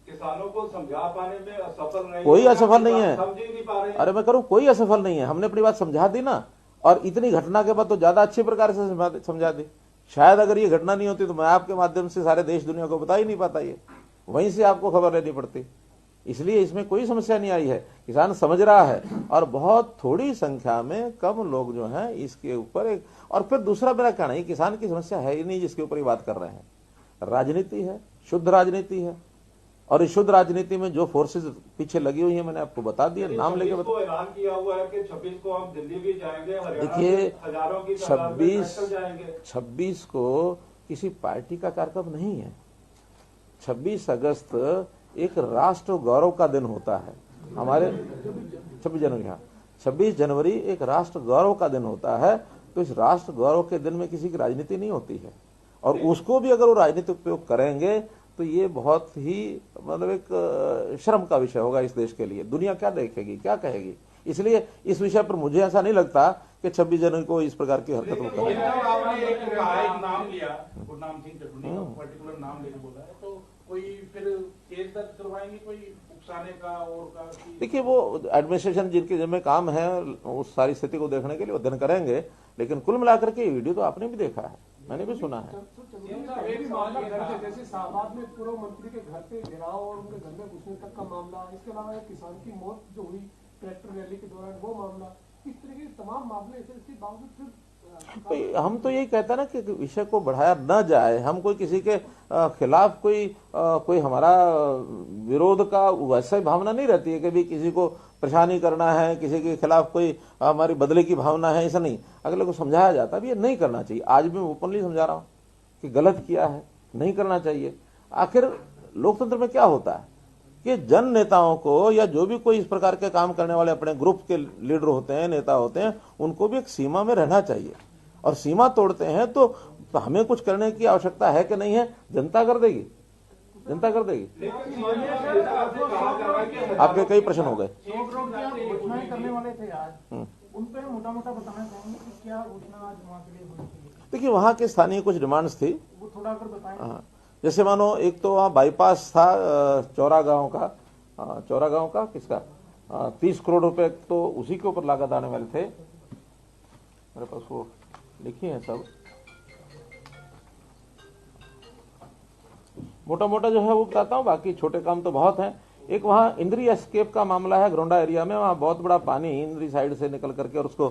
किसानों को समझा पाने में असफल नहीं? कोई असफल नहीं है। समझ ही नहीं पा रहे हैं। अरे मैं करूं, कोई असफल नहीं है। हमने अपनी बात समझा दी ना, और इतनी घटना के बाद तो ज्यादा अच्छे प्रकार से समझा दी। शायद अगर ये घटना नहीं होती तो मैं आपके माध्यम से सारे देश दुनिया को बता ही नहीं पाता, ये वहीं से आपको खबर लेनी पड़ती। इसलिए इसमें कोई समस्या नहीं आई है, किसान समझ रहा है, और बहुत थोड़ी संख्या में कम लोग जो हैं इसके ऊपर एक। और फिर दूसरा मेरा कहना है, किसान की समस्या है ही नहीं जिसके ऊपर ये बात कर रहे हैं। राजनीति है, शुद्ध राजनीति है, और इस शुद्ध राजनीति में जो फोर्सेस पीछे लगी हुई है मैंने आपको बता दिया, नाम लेके बता। ऐलान किया हुआ है कि 26 को हम दिल्ली भी जाएंगे, देखिए, हजारों की तादाद में पैदल जाएंगे। 26 को किसी पार्टी का कार्यक्रम नहीं है। 26 अगस्त एक राष्ट्र गौरव का दिन होता है हमारे। 26 जनवरी, हाँ, 26 जनवरी एक राष्ट्र गौरव का दिन होता है। तो इस राष्ट्र गौरव के दिन में किसी की राजनीति नहीं होती है, और उसको भी अगर वो राजनीति उपयोग करेंगे तो ये बहुत ही मतलब एक शर्म का विषय होगा इस देश के लिए। दुनिया क्या देखेगी, क्या कहेगी। इसलिए इस विषय पर मुझे ऐसा नहीं लगता कि 26 जनवरी को इस प्रकार की हरकत वो करें। आपने एक नाम लिया, गुरनाम सिंह चटर्जी का पर्टिकुलर नाम लेके बोला है, तो कोई फिर केस दर्ज करवाएंगे कोई उकसाने का और का देखिए, वो एडमिनिस्ट्रेशन जिनके जिम्मे काम है उस सारी स्थिति को देखने के लिए अध्ययन करेंगे, लेकिन कुल मिलाकर के वीडियो तो आपने भी देखा है, मैंने भी सुना है। जैसे शाहबाद में पूर्व मंत्री के घर पे घेराव और उनके घर में घुसने तक का मामला, इसके अलावा एक किसान की मौत जो हुई ट्रैक्टर रैली के दौरान वो मामला, इस तरह के तमाम मामले इसके बावजूद फिर हम तो यही कहते हैं ना कि विषय को बढ़ाया न जाए। हम कोई किसी के खिलाफ कोई हमारा विरोध का वैसे भावना नहीं रहती है कि भी किसी को परेशानी करना है, किसी के खिलाफ कोई हमारी बदले की भावना है, ऐसा नहीं। अगले को समझाया जाता है ये नहीं करना चाहिए। आज भी मैं ओपनली समझा रहा हूँ कि गलत किया है, नहीं करना चाहिए। आखिर लोकतंत्र में क्या होता है कि जन नेताओं को या जो भी कोई इस प्रकार के काम करने वाले अपने ग्रुप के लीडर होते हैं, नेता होते हैं, उनको भी एक सीमा में रहना चाहिए। और सीमा तोड़ते हैं तो हमें कुछ करने की आवश्यकता है कि नहीं है, जनता कर देगी, जनता कर देगी। आपके कई प्रश्न हो गए। घोषणाएं करने वाले थे आज, उन पे मोटा-मोटा बताना चाहेंगे कि क्या घोषणा आज वहाँ के लिए हुई थी? देखिए, वहाँ के स्थानीय कुछ डिमांड्स थी, वो थोड़ा अगर बताएं। हाँ, जैसे मानो एक तो वहाँ बाईपास था चौरा गांव का किसका 30 करोड़ रुपए तो उसी के ऊपर लागत आने वाले थे। मेरे पास वो लिखी है सब, मोटा मोटा जो है वो बताता हूँ, बाकी छोटे काम तो बहुत हैं। एक वहाँ इंद्री एस्केप का मामला है घरोंडा एरिया में। वहाँ बहुत बड़ा पानी इंद्री साइड से निकल करके और उसको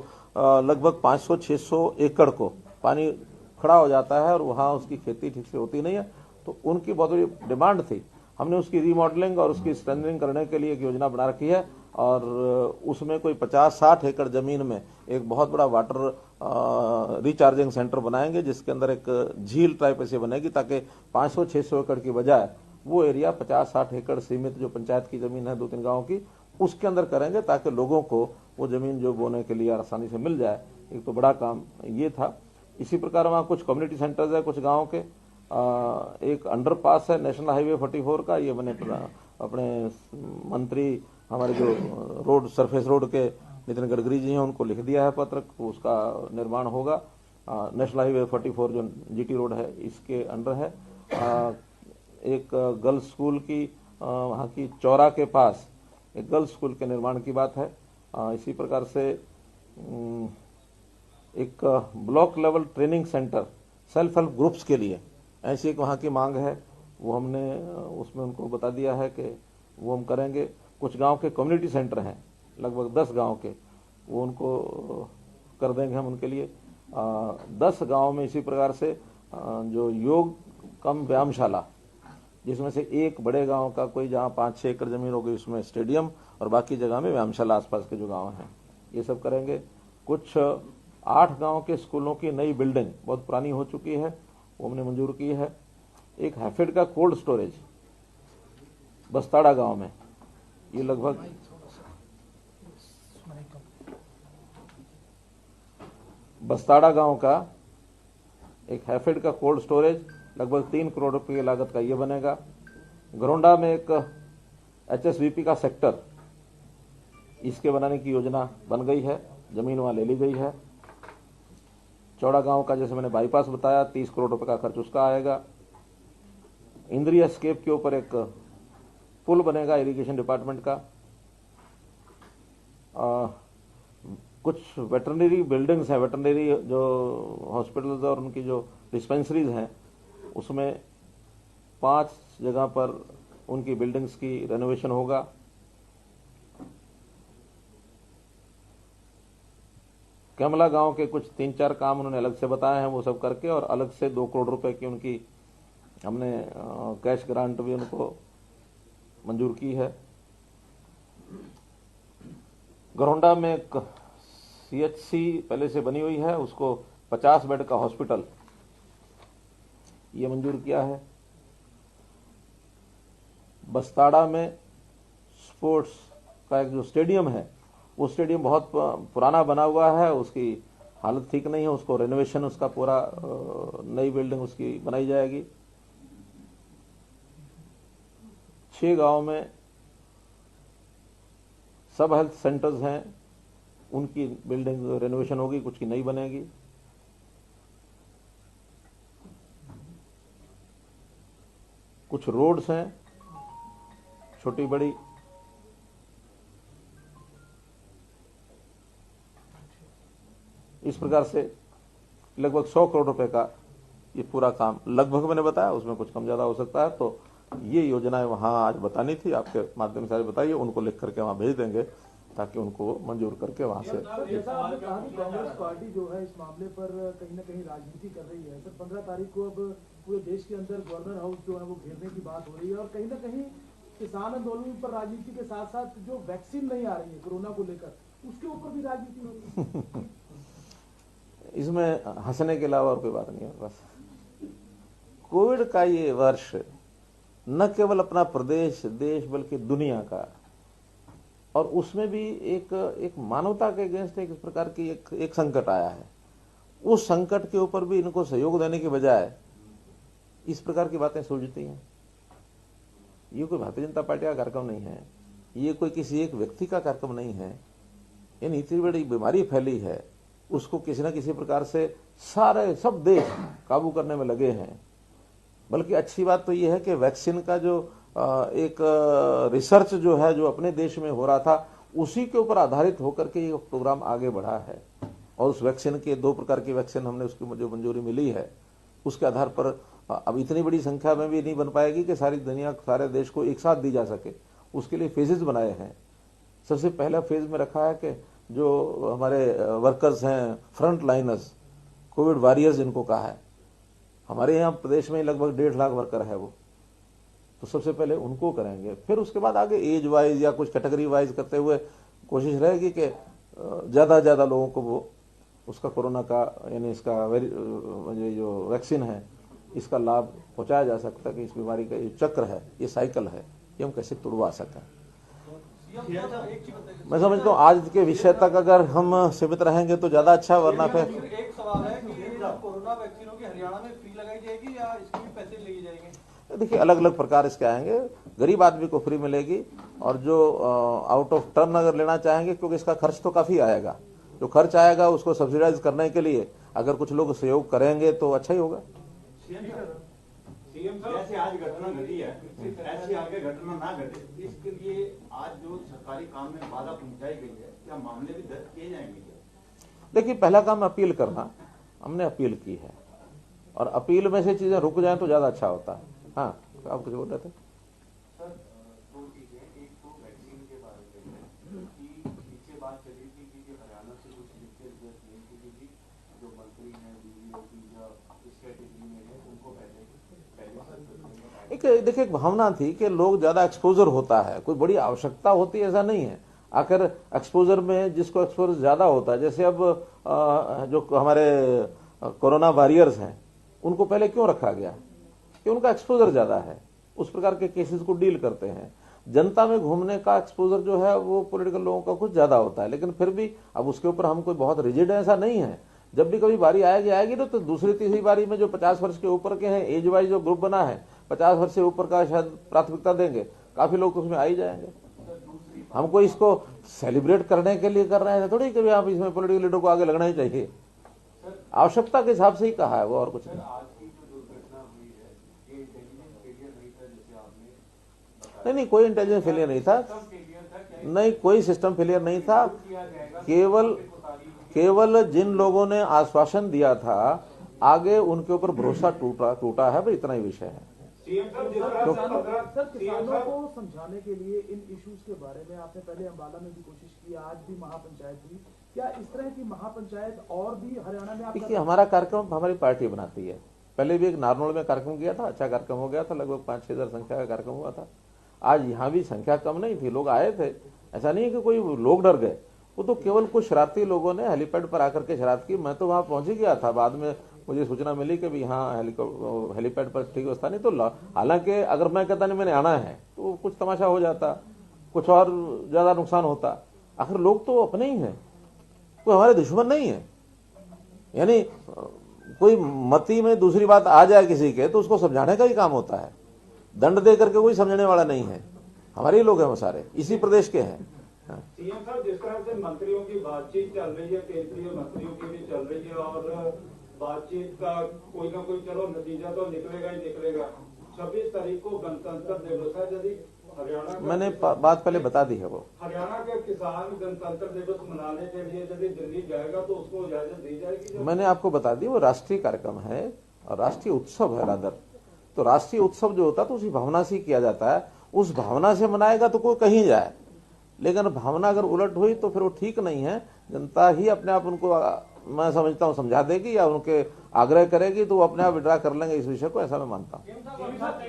लगभग 500-600 एकड़ को पानी खड़ा हो जाता है और वहाँ उसकी खेती ठीक से होती नहीं है। तो उनकी बहुत बड़ी डिमांड थी। हमने उसकी रीमॉडलिंग और उसकी स्ट्रेंथनिंग करने के लिए एक योजना बना रखी है और उसमें कोई 50-60 एकड़ जमीन में एक बहुत बड़ा वाटर रिचार्जिंग सेंटर बनाएंगे, जिसके अंदर एक झील टाइप ऐसे बनेगी ताकि 500-600 एकड़ की बजाय वो एरिया 50-60 एकड़ सीमित जो पंचायत की जमीन है 2-3 गाँव की, उसके अंदर करेंगे ताकि लोगों को वो जमीन जो बोने के लिए आसानी से मिल जाए। एक तो बड़ा काम ये था। इसी प्रकार वहाँ कुछ कम्युनिटी सेंटर्स है कुछ गाँव के। एक अंडरपास है नेशनल हाईवे 44 का, ये मैंने अपने मंत्री हमारे जो रोड सरफेस रोड के नितिन गडकरी जी हैं उनको लिख दिया है पत्र, उसका निर्माण होगा। नेशनल हाईवे 44 जो जीटी रोड है इसके अंडर है। एक गर्ल्स स्कूल की वहाँ की चौरा के पास एक गर्ल्स स्कूल के निर्माण की बात है। इसी प्रकार से एक block level training centre self help groups के लिए ऐसी एक वहाँ की मांग है, वो हमने उसमें उनको बता दिया है कि वो हम करेंगे। कुछ गांव के कम्युनिटी सेंटर हैं लगभग 10 गांव के, वो उनको कर देंगे हम उनके लिए। 10 गांव में इसी प्रकार से जो योग कम व्यायामशाला, जिसमें से एक बड़े गांव का कोई जहां 5-6 एकड़ जमीन हो गई उसमें स्टेडियम और बाकी जगह में व्यायामशाला आसपास के जो गांव हैं ये सब करेंगे। कुछ 8 गांव के स्कूलों की नई बिल्डिंग बहुत पुरानी हो चुकी है, वो हमने मंजूर की है। एक हैफेड का कोल्ड स्टोरेज बस्ताड़ा गांव में, ये लगभग बस्ताड़ा गांव का एक हैफेड का कोल्ड स्टोरेज लगभग 3 करोड़ रुपए की लागत का ये बनेगा। घरोंडा में एक एचएसवीपी का सेक्टर, इसके बनाने की योजना बन गई है, जमीन वहां ले ली गई है। चौड़ा गांव का जैसे मैंने बाईपास बताया 30 करोड़ रुपए का खर्च उसका आएगा। इंद्री एस्केप के ऊपर एक पुल बनेगा इरिगेशन डिपार्टमेंट का। कुछ वेटरनरी बिल्डिंग्स हैं, वेटरनरी जो हॉस्पिटल्स और उनकी जो डिस्पेंसरीज हैं उसमें 5 जगह पर उनकी बिल्डिंग्स की रेनोवेशन होगा। कमला गांव के कुछ 3-4 काम उन्होंने अलग से बताए हैं, वो सब करके और अलग से 2 करोड़ रुपए की उनकी हमने कैश ग्रांट भी उनको मंजूर की है। घरोंडा में एक सीएचसी पहले से बनी हुई है, उसको 50 बेड का हॉस्पिटल ये मंजूर किया है। बस्ताड़ा में स्पोर्ट्स का एक जो स्टेडियम है, वो स्टेडियम बहुत पुराना बना हुआ है, उसकी हालत ठीक नहीं है, उसको रेनोवेशन उसका पूरा नई बिल्डिंग उसकी बनाई जाएगी। 6 गांव में सब हेल्थ सेंटर्स हैं, उनकी बिल्डिंग रेनोवेशन होगी, कुछ की नई बनेगी। कुछ रोड्स हैं छोटी बड़ी। इस प्रकार से लगभग 100 करोड़ रुपए का ये पूरा काम लगभग मैंने बताया, उसमें कुछ कम ज्यादा हो सकता है। तो ये योजनाएं वहां आज बतानी थी, आपके माध्यम से आज बताइए, उनको लिख करके वहां भेज देंगे ताकि उनको मंजूर करके वहां से। जैसा आपने कहा कि कांग्रेस पार्टी जो है इस मामले पर कहीं न कहीं राजनीति कर रही है। सर 15 तारीख को अब पूरे देश के अंदर गवर्नर हाउस जो है वो घेरने की बात हो रही है और कहीं न कहीं किसान आंदोलन पर राजनीति के साथ साथ जो वैक्सीन नहीं आ रही है कोरोना को लेकर, उसके ऊपर भी राजनीति हो रही है। इसमें हंसने के अलावा और कोई बात नहीं है। बस कोविड का ये वर्ष न केवल अपना प्रदेश देश बल्कि दुनिया का, और उसमें भी एक मानवता के अगेंस्ट एक प्रकार की एक संकट आया है। उस संकट के ऊपर भी इनको सहयोग देने के बजाय इस प्रकार की बातें सूझती हैं। ये कोई भारतीय जनता पार्टी का कार्यक्रम नहीं है, ये कोई किसी एक व्यक्ति का कार्यक्रम नहीं है। यानी इतनी बड़ी बीमारी फैली है, उसको किसी न किसी प्रकार से सब देश काबू करने में लगे हैं। बल्कि अच्छी बात तो यह है कि वैक्सीन का जो एक रिसर्च जो है जो अपने देश में हो रहा था, उसी के ऊपर आधारित होकर के ये प्रोग्राम आगे बढ़ा है। और उस वैक्सीन के 2 प्रकार की वैक्सीन हमने उसकी जो मंजूरी मिली है, उसके आधार पर अब इतनी बड़ी संख्या में भी नहीं बन पाएगी कि सारी दुनिया सारे देश को एक साथ दी जा सके। उसके लिए फेजेस बनाए हैं। सबसे पहला फेज में रखा है कि जो हमारे वर्कर्स हैं, फ्रंट लाइनर्स, कोविड वॉरियर्स जिनको कहा है, हमारे यहाँ प्रदेश में लगभग 1.5 लाख वर्कर है वो, तो सबसे पहले उनको करेंगे। फिर उसके बाद आगे एज वाइज या कुछ कैटेगरी वाइज करते हुए कोशिश रहेगी कि ज्यादा ज्यादा लोगों को वो उसका कोरोना का यानी इसका जो वैक्सीन है इसका लाभ पहुंचाया जा सकता है कि इस बीमारी का ये चक्र है, ये साइकिल है, ये हम कैसे तुड़वा सकें। मैं समझता हूँ आज के विषय तक अगर हम सीमित रहेंगे तो ज्यादा अच्छा, वरना फिर एक सवाल है कि कोरोना वैक्सीनों की हरियाणा में फ्री लगाई जाएगी या इसके भी पैसे लिए जाएंगे? देखिए अलग अलग प्रकार इसके आएंगे। गरीब आदमी को फ्री मिलेगी, और जो आउट ऑफ टर्न अगर लेना चाहेंगे, क्योंकि इसका खर्च तो काफी आएगा, जो खर्च आएगा उसको सब्सिडाइज करने के लिए अगर कुछ लोग सहयोग करेंगे तो अच्छा ही होगा। सीएम साहब, जैसे आज घटना घटी है, ऐसी आगे घटना ना घटे इसके लिए आज जो सरकारी काम में बाधा पहुंचाई गई है, क्या मामले भी दर्ज किए जाएंगे? देखिए पहला काम अपील करना, हमने अपील की है, और अपील में से चीजें रुक जाएं तो ज्यादा अच्छा होता है। हाँ, आप कुछ बोल रहे थे? सर, 2 चीजें, एक तो वैक्सीन के बारे में कि पीछे बात चली थी कि हरियाणा से कुछ लिखकर जो मंत्री हैं या इस कैटेगरी में है उनको पहले एक देखिए एक भावना थी कि लोग ज्यादा एक्सपोजर होता है, कोई बड़ी आवश्यकता होती है ऐसा नहीं है। आखिर एक्सपोजर में जिसको एक्सपोजर ज्यादा होता है, जैसे अब जो हमारे कोरोना वॉरियर्स हैं उनको पहले क्यों रखा गया कि उनका एक्सपोजर ज्यादा है, उस प्रकार के केसेस को डील करते हैं। जनता में घूमने का एक्सपोजर जो है वो पॉलिटिकल लोगों का कुछ ज्यादा होता है, लेकिन फिर भी अब उसके ऊपर हम कोई बहुत रिजिड ऐसा नहीं है। जब भी कभी बारी आएगी तो दूसरी तीसरी बारी में जो 50 वर्ष के ऊपर के हैं, एज वाइज जो ग्रुप बना है 50 वर्ष से ऊपर का शायद प्राथमिकता देंगे, काफी लोग तो उसमें आ ही जाएंगे। हमको इसको सेलिब्रेट करने के लिए कर रहे हैं थोड़ी, कभी आप इसमें पॉलिटिकल लीडर को आगे लगना ही चाहिए। आवश्यकता के हिसाब से ही कहा है वो, और कुछ नहीं। नहीं, कोई इंटेलिजेंस फेलियर नहीं था, नहीं कोई सिस्टम फेलियर नहीं था। केवल जिन लोगों ने आश्वासन दिया था आगे उनके ऊपर भरोसा टूटा है, भाई इतना ही विषय है। सर, किसानों को समझाने के लिए इन इश्यूज के बारे में आपने पहले अम्बाला में भी कोशिश की, आज भी महापंचायत हुई, क्या इस तरह की महापंचायत और भी हरियाणा में? देखिए हमारा कार्यक्रम हमारी पार्टी बनाती है। पहले भी एक नारनौल में कार्यक्रम किया था, अच्छा कार्यक्रम हो गया था, लगभग 5-6 हजार संख्या का कार्यक्रम हुआ था। आज यहाँ भी संख्या कम नहीं थी, लोग आए थे, ऐसा नहीं है कि कोई लोग डर गए। वो तो केवल कुछ शरारती लोगों ने हेलीपैड पर आकर के शरारत की। मैं तो वहां पहुंच ही गया था, बाद में मुझे सूचना मिली कि यहाँ हेलीपैड पर ठीक व्यवस्था नहीं, तो हालांकि अगर मैं कहता नहीं मैंने आना है तो कुछ तमाशा हो जाता, कुछ और ज्यादा नुकसान होता। आखिर लोग तो अपने ही हैं, कोई हमारे दुश्मन नहीं है। यानी कोई मती में दूसरी बात आ जाए किसी के तो उसको समझाने का ही काम होता है, दंड दे करके कोई समझने वाला नहीं है। हमारे ही लोग हैं, वो सारे इसी प्रदेश के हैं। सीएम साहब, जिस तरह से मंत्रियों की बातचीत चल रही है, केंद्रीय मंत्रियों की भी चल रही है, और बातचीत का कोई ना कोई चलो नतीजा तो निकलेगा ही निकलेगा। 26 तारीख को गणतंत्र दिवस है, यदि हरियाणा का मैंने किसान- बात पहले बता दी है वो। हरियाणा के किसान गणतंत्र दिवस मनाने के लिए यदि दिल्ली जाएगा तो उसको इजाजत दी जाएगी? मैंने आपको बता दी वो राष्ट्रीय कार्यक्रम है और राष्ट्रीय उत्सव है रादर। तो राष्ट्रीय उत्सव जो होता है तो उसी भावना से ही किया जाता है, उस भावना से मनाएगा तो कोई कहीं जाए, लेकिन भावना अगर उलट हुई तो फिर वो ठीक नहीं है। जनता ही अपने आप उनको मैं समझता हूँ समझा देगी या उनके आग्रह करेगी तो वो अपने आप विड्रा कर लेंगे इस विषय को, ऐसा मैं मानता हूँ। कई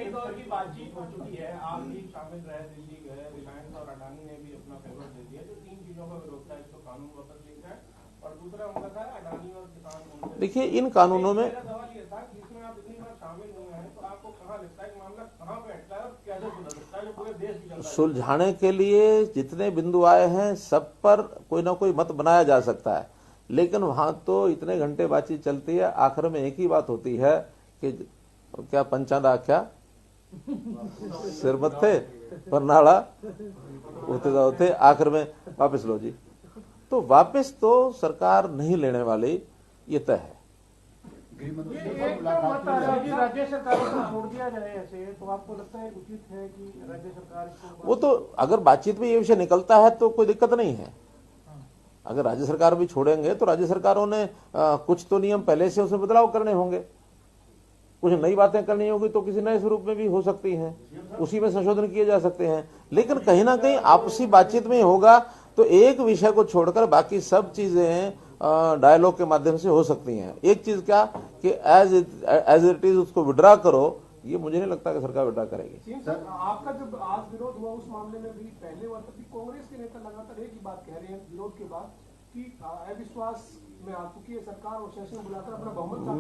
दौर की बातचीत हो चुकी है, आप भी शामिल रहे, दिल्ली गए, रिलायंस और अडानी ने भी अपना फेवर दे दिया। जो 3 चीजों का विरोध था, एक तो कानून वापस लिखा है और दूसरा उनका था अडानी और किसान। देखिए इन कानूनों में मेरा सवाल ये था कि इसमें आप इतनी बार शामिल हुए हैं तो आपको कहाँ लगता है कि मामला कहाँ पे अटका है और कैसे सुलझ सकता है जो पूरे देश की जनता है? सुलझाने के लिए जितने बिंदु आए हैं सब पर कोई ना कोई मत बनाया जा सकता है, लेकिन वहां तो इतने घंटे बातचीत चलती है, आखिर में एक ही बात होती है कि क्या पंचादा क्या सिर मत थे परनाड़ा होते आखिर में वापस लो जी। तो वापस तो सरकार नहीं लेने वाली, ये तय है। राज्य सरकार को छोड़ दिया जाए ऐसे, तो आपको लगता है उचित है कि राज्य सरकार इसको? वो तो अगर बातचीत में ये विषय निकलता है तो कोई दिक्कत नहीं है। अगर राज्य सरकार भी छोड़ेंगे तो राज्य सरकारों ने कुछ तो नियम पहले से उसमें बदलाव करने होंगे, कुछ नई बातें करनी होगी तो किसी नए स्वरूप में भी हो सकती हैं, उसी में संशोधन किए जा सकते हैं। लेकिन कहीं ना कहीं आपसी बातचीत में होगा तो एक विषय को छोड़कर बाकी सब चीजें डायलॉग के माध्यम से हो सकती हैं। एक चीज क्या कि एज इट इज उसको विड्रा करो, ये मुझे नहीं लगता कि सरकार विड्रा करेगी। आपका जब आज विरोध हुआ उस मामले में भी पहले बार तक कांग्रेस के नेता लगातार एक ही बात कह रहे हैं विरोध के बाद कि अविश्वास में आ चुकी है सरकार और सेशन बुलाकर अपना बहुमत।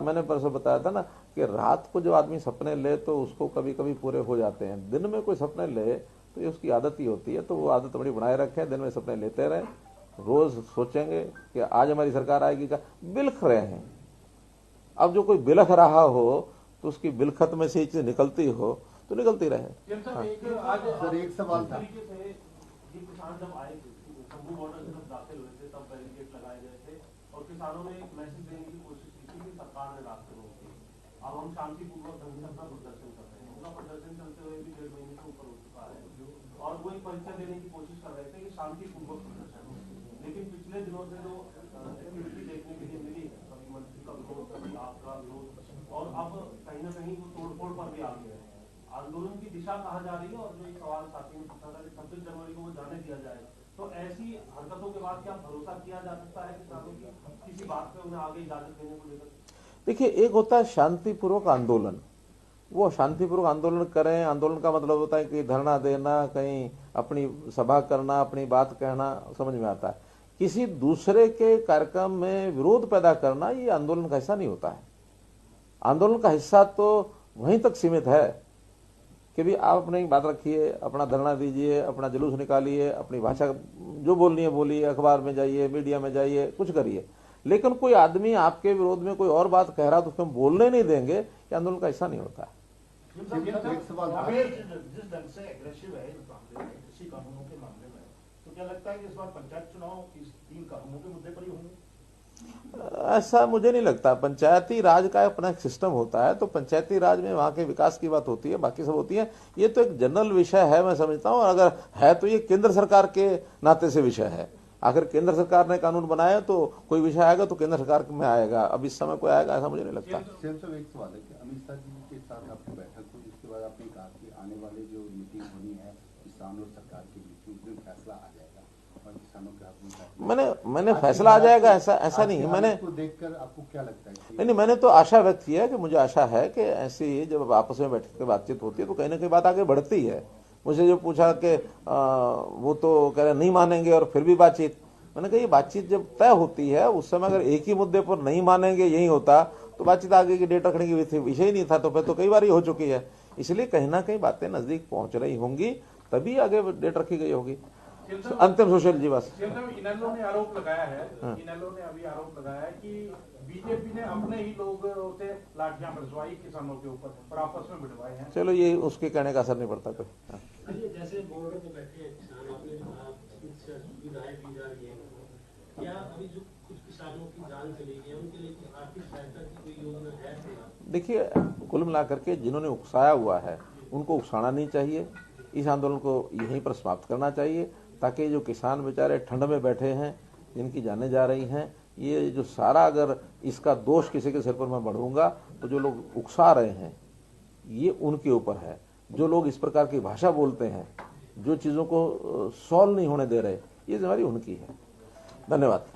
मैंने परसों बताया था ना कि रात को जब आदमी सपने ले तो उसको कभी कभी पूरे हो जाते हैं, दिन में कोई सपने ले तो ये उसकी आदत ही होती है। तो वो आदत बड़ी बनाए रखें, दिन में सपने लेते रहें, रोज सोचेंगे कि आज हमारी सरकार आएगी क्या, बिलख रहे हैं। अब जो कोई बिलख रहा हो तो उसकी बिलखत में से चीज निकलती हो तो निकलती रहे। सर एक सवाल था, किसान जब आए शंभू बॉर्डर से जब दाखिल हुए थे तब बैरिकेड लगाए गए थे और किसानों ने एक मैसेज देने की कोशिश की थी कि सरकार ने रास्ते रोक दिए, अब हम शांतिपूर्वक ढंग से अपना प्रदर्शन कर रहे हैं। उनका प्रदर्शन चलते हुए भी 1.5 महीने से ऊपर हो चुका है और वो एक परिचय देने की कोशिश कर रहे थे कि शांतिपूर्वक प्रदर्शन हो। लेकिन पिछले दिनों से जो एक्टिविटी देखने के लिए मिली है, कभी मंत्री का विरोध, कभी आपका विरोध, और अब कहीं ना कहीं वो तोड़फोड़ पर भी आ गए हैं। आंदोलन की दिशा कहाँ जा रही है? और जो एक सवाल साथी ने पूछा था कि 26 जनवरी को वो जाने दिया जाएगा, तो ऐसी हरकतों के बाद क्या भरोसा किया जा सकता है किसानों की किसी बात पे उन्हें आगे इजाजत देने को लेकर? देखिए, एक होता है शांतिपूर्वक आंदोलन, वो शांतिपूर्वक आंदोलन करें। आंदोलन का मतलब होता है कि धरना देना, कहीं अपनी सभा करना, अपनी बात कहना, समझ में आता है। किसी दूसरे के कार्यक्रम में विरोध पैदा करना ये आंदोलन का हिस्सा नहीं होता है। आंदोलन का हिस्सा तो वहीं तक सीमित है कि भी आप अपनी बात रखिए, अपना धरना दीजिए, अपना जुलूस निकालिए, अपनी भाषा जो बोलनी है बोलिए, अखबार में जाइए, मीडिया में जाइए, कुछ करिए। लेकिन कोई आदमी आपके विरोध में कोई और बात कह रहा तो उसको हम बोलने नहीं देंगे, ये आंदोलन का हिस्सा नहीं होता है। एक सवाल था, जिस ढंग से एग्रेसिव है इस मामले में, कृषि कानूनों के मामले में, तो क्या लगता है कि इस बार पंचायत चुनाव इस 3 कानूनों के मुद्दे पर ही होंगे? ऐसा मुझे नहीं लगता। पंचायती राज का अपना एक सिस्टम होता है, तो पंचायती राज में वहां के विकास की बात होती है, बाकी सब होती है। ये तो एक जनरल विषय है, मैं समझता हूँ। और अगर है तो ये केंद्र सरकार के नाते से विषय है। आखिर केंद्र सरकार ने कानून बनाया तो कोई विषय आएगा तो केंद्र सरकार में आएगा, अब इस समय कोई आएगा ऐसा मुझे नहीं लगता। एक सवाल है कि अमित शाह जी के साथ आपकी बैठक हुई, जिसके बाद आपने कहा कि आने वाले जो मीटिंग होनी है किसान और सरकार के बीच में, उसमें फैसला आ जाएगा और किसानों के हाथ में मैंने फैसला आ जाएगा ऐसा नहीं है। मैंने देखकर आपको क्या लगता है? नहीं, मैंने तो आशा व्यक्त किया कि मुझे आशा है कि ऐसी जब आपस में बैठ के बातचीत होती है तो कहीं ना कहीं बात आगे बढ़ती है। मुझे जो पूछा कि वो तो कह रहे नहीं मानेंगे और फिर भी बातचीत, मैंने कहा ये बातचीत जब तय होती है उस समय अगर एक ही मुद्दे पर नहीं मानेंगे यही होता तो बातचीत आगे की डेट रखने की विषय ही नहीं था। तो फिर तो कई बार ही हो चुकी है, इसलिए कहीं ना कहीं बातें नजदीक पहुंच रही होंगी तभी आगे डेट रखी गई होगी। अंतिम सोशल जी बस इनेलो ने आरोप लगाया है, इनेलो ने अभी आरोप लगाया है कि बीजेपी ने अपने ही लोगों से लाठियां बरसवाई किसानों के ऊपर और आपस में भिड़वाए हैं। चलो ये उसके कहने का असर नहीं पड़ता कोई। जैसे बॉर्डर पे बैठे हैं किसान, आपने कहा सुविधाएं दी जा रही है, क्या अभी जो कुछ किसानों की जान चली गई है उनके लिए कुछ आर्थिक सहायता की कोई योजना है? देखिए, कुल मिलाकर के जिन्होंने उकसाया हुआ है उनको उकसाना नहीं चाहिए। इस आंदोलन को यहीं पर समाप्त करना चाहिए, ताकि जो किसान बेचारे ठंड में बैठे हैं, जिनकी जानें जा रही हैं, ये जो सारा अगर इसका दोष किसी के सिर पर मैं बढ़ूंगा तो जो लोग उकसा रहे हैं ये उनके ऊपर है। जो लोग इस प्रकार की भाषा बोलते हैं, जो चीज़ों को सॉल्व नहीं होने दे रहे, ये जिम्मेदारी उनकी है। धन्यवाद।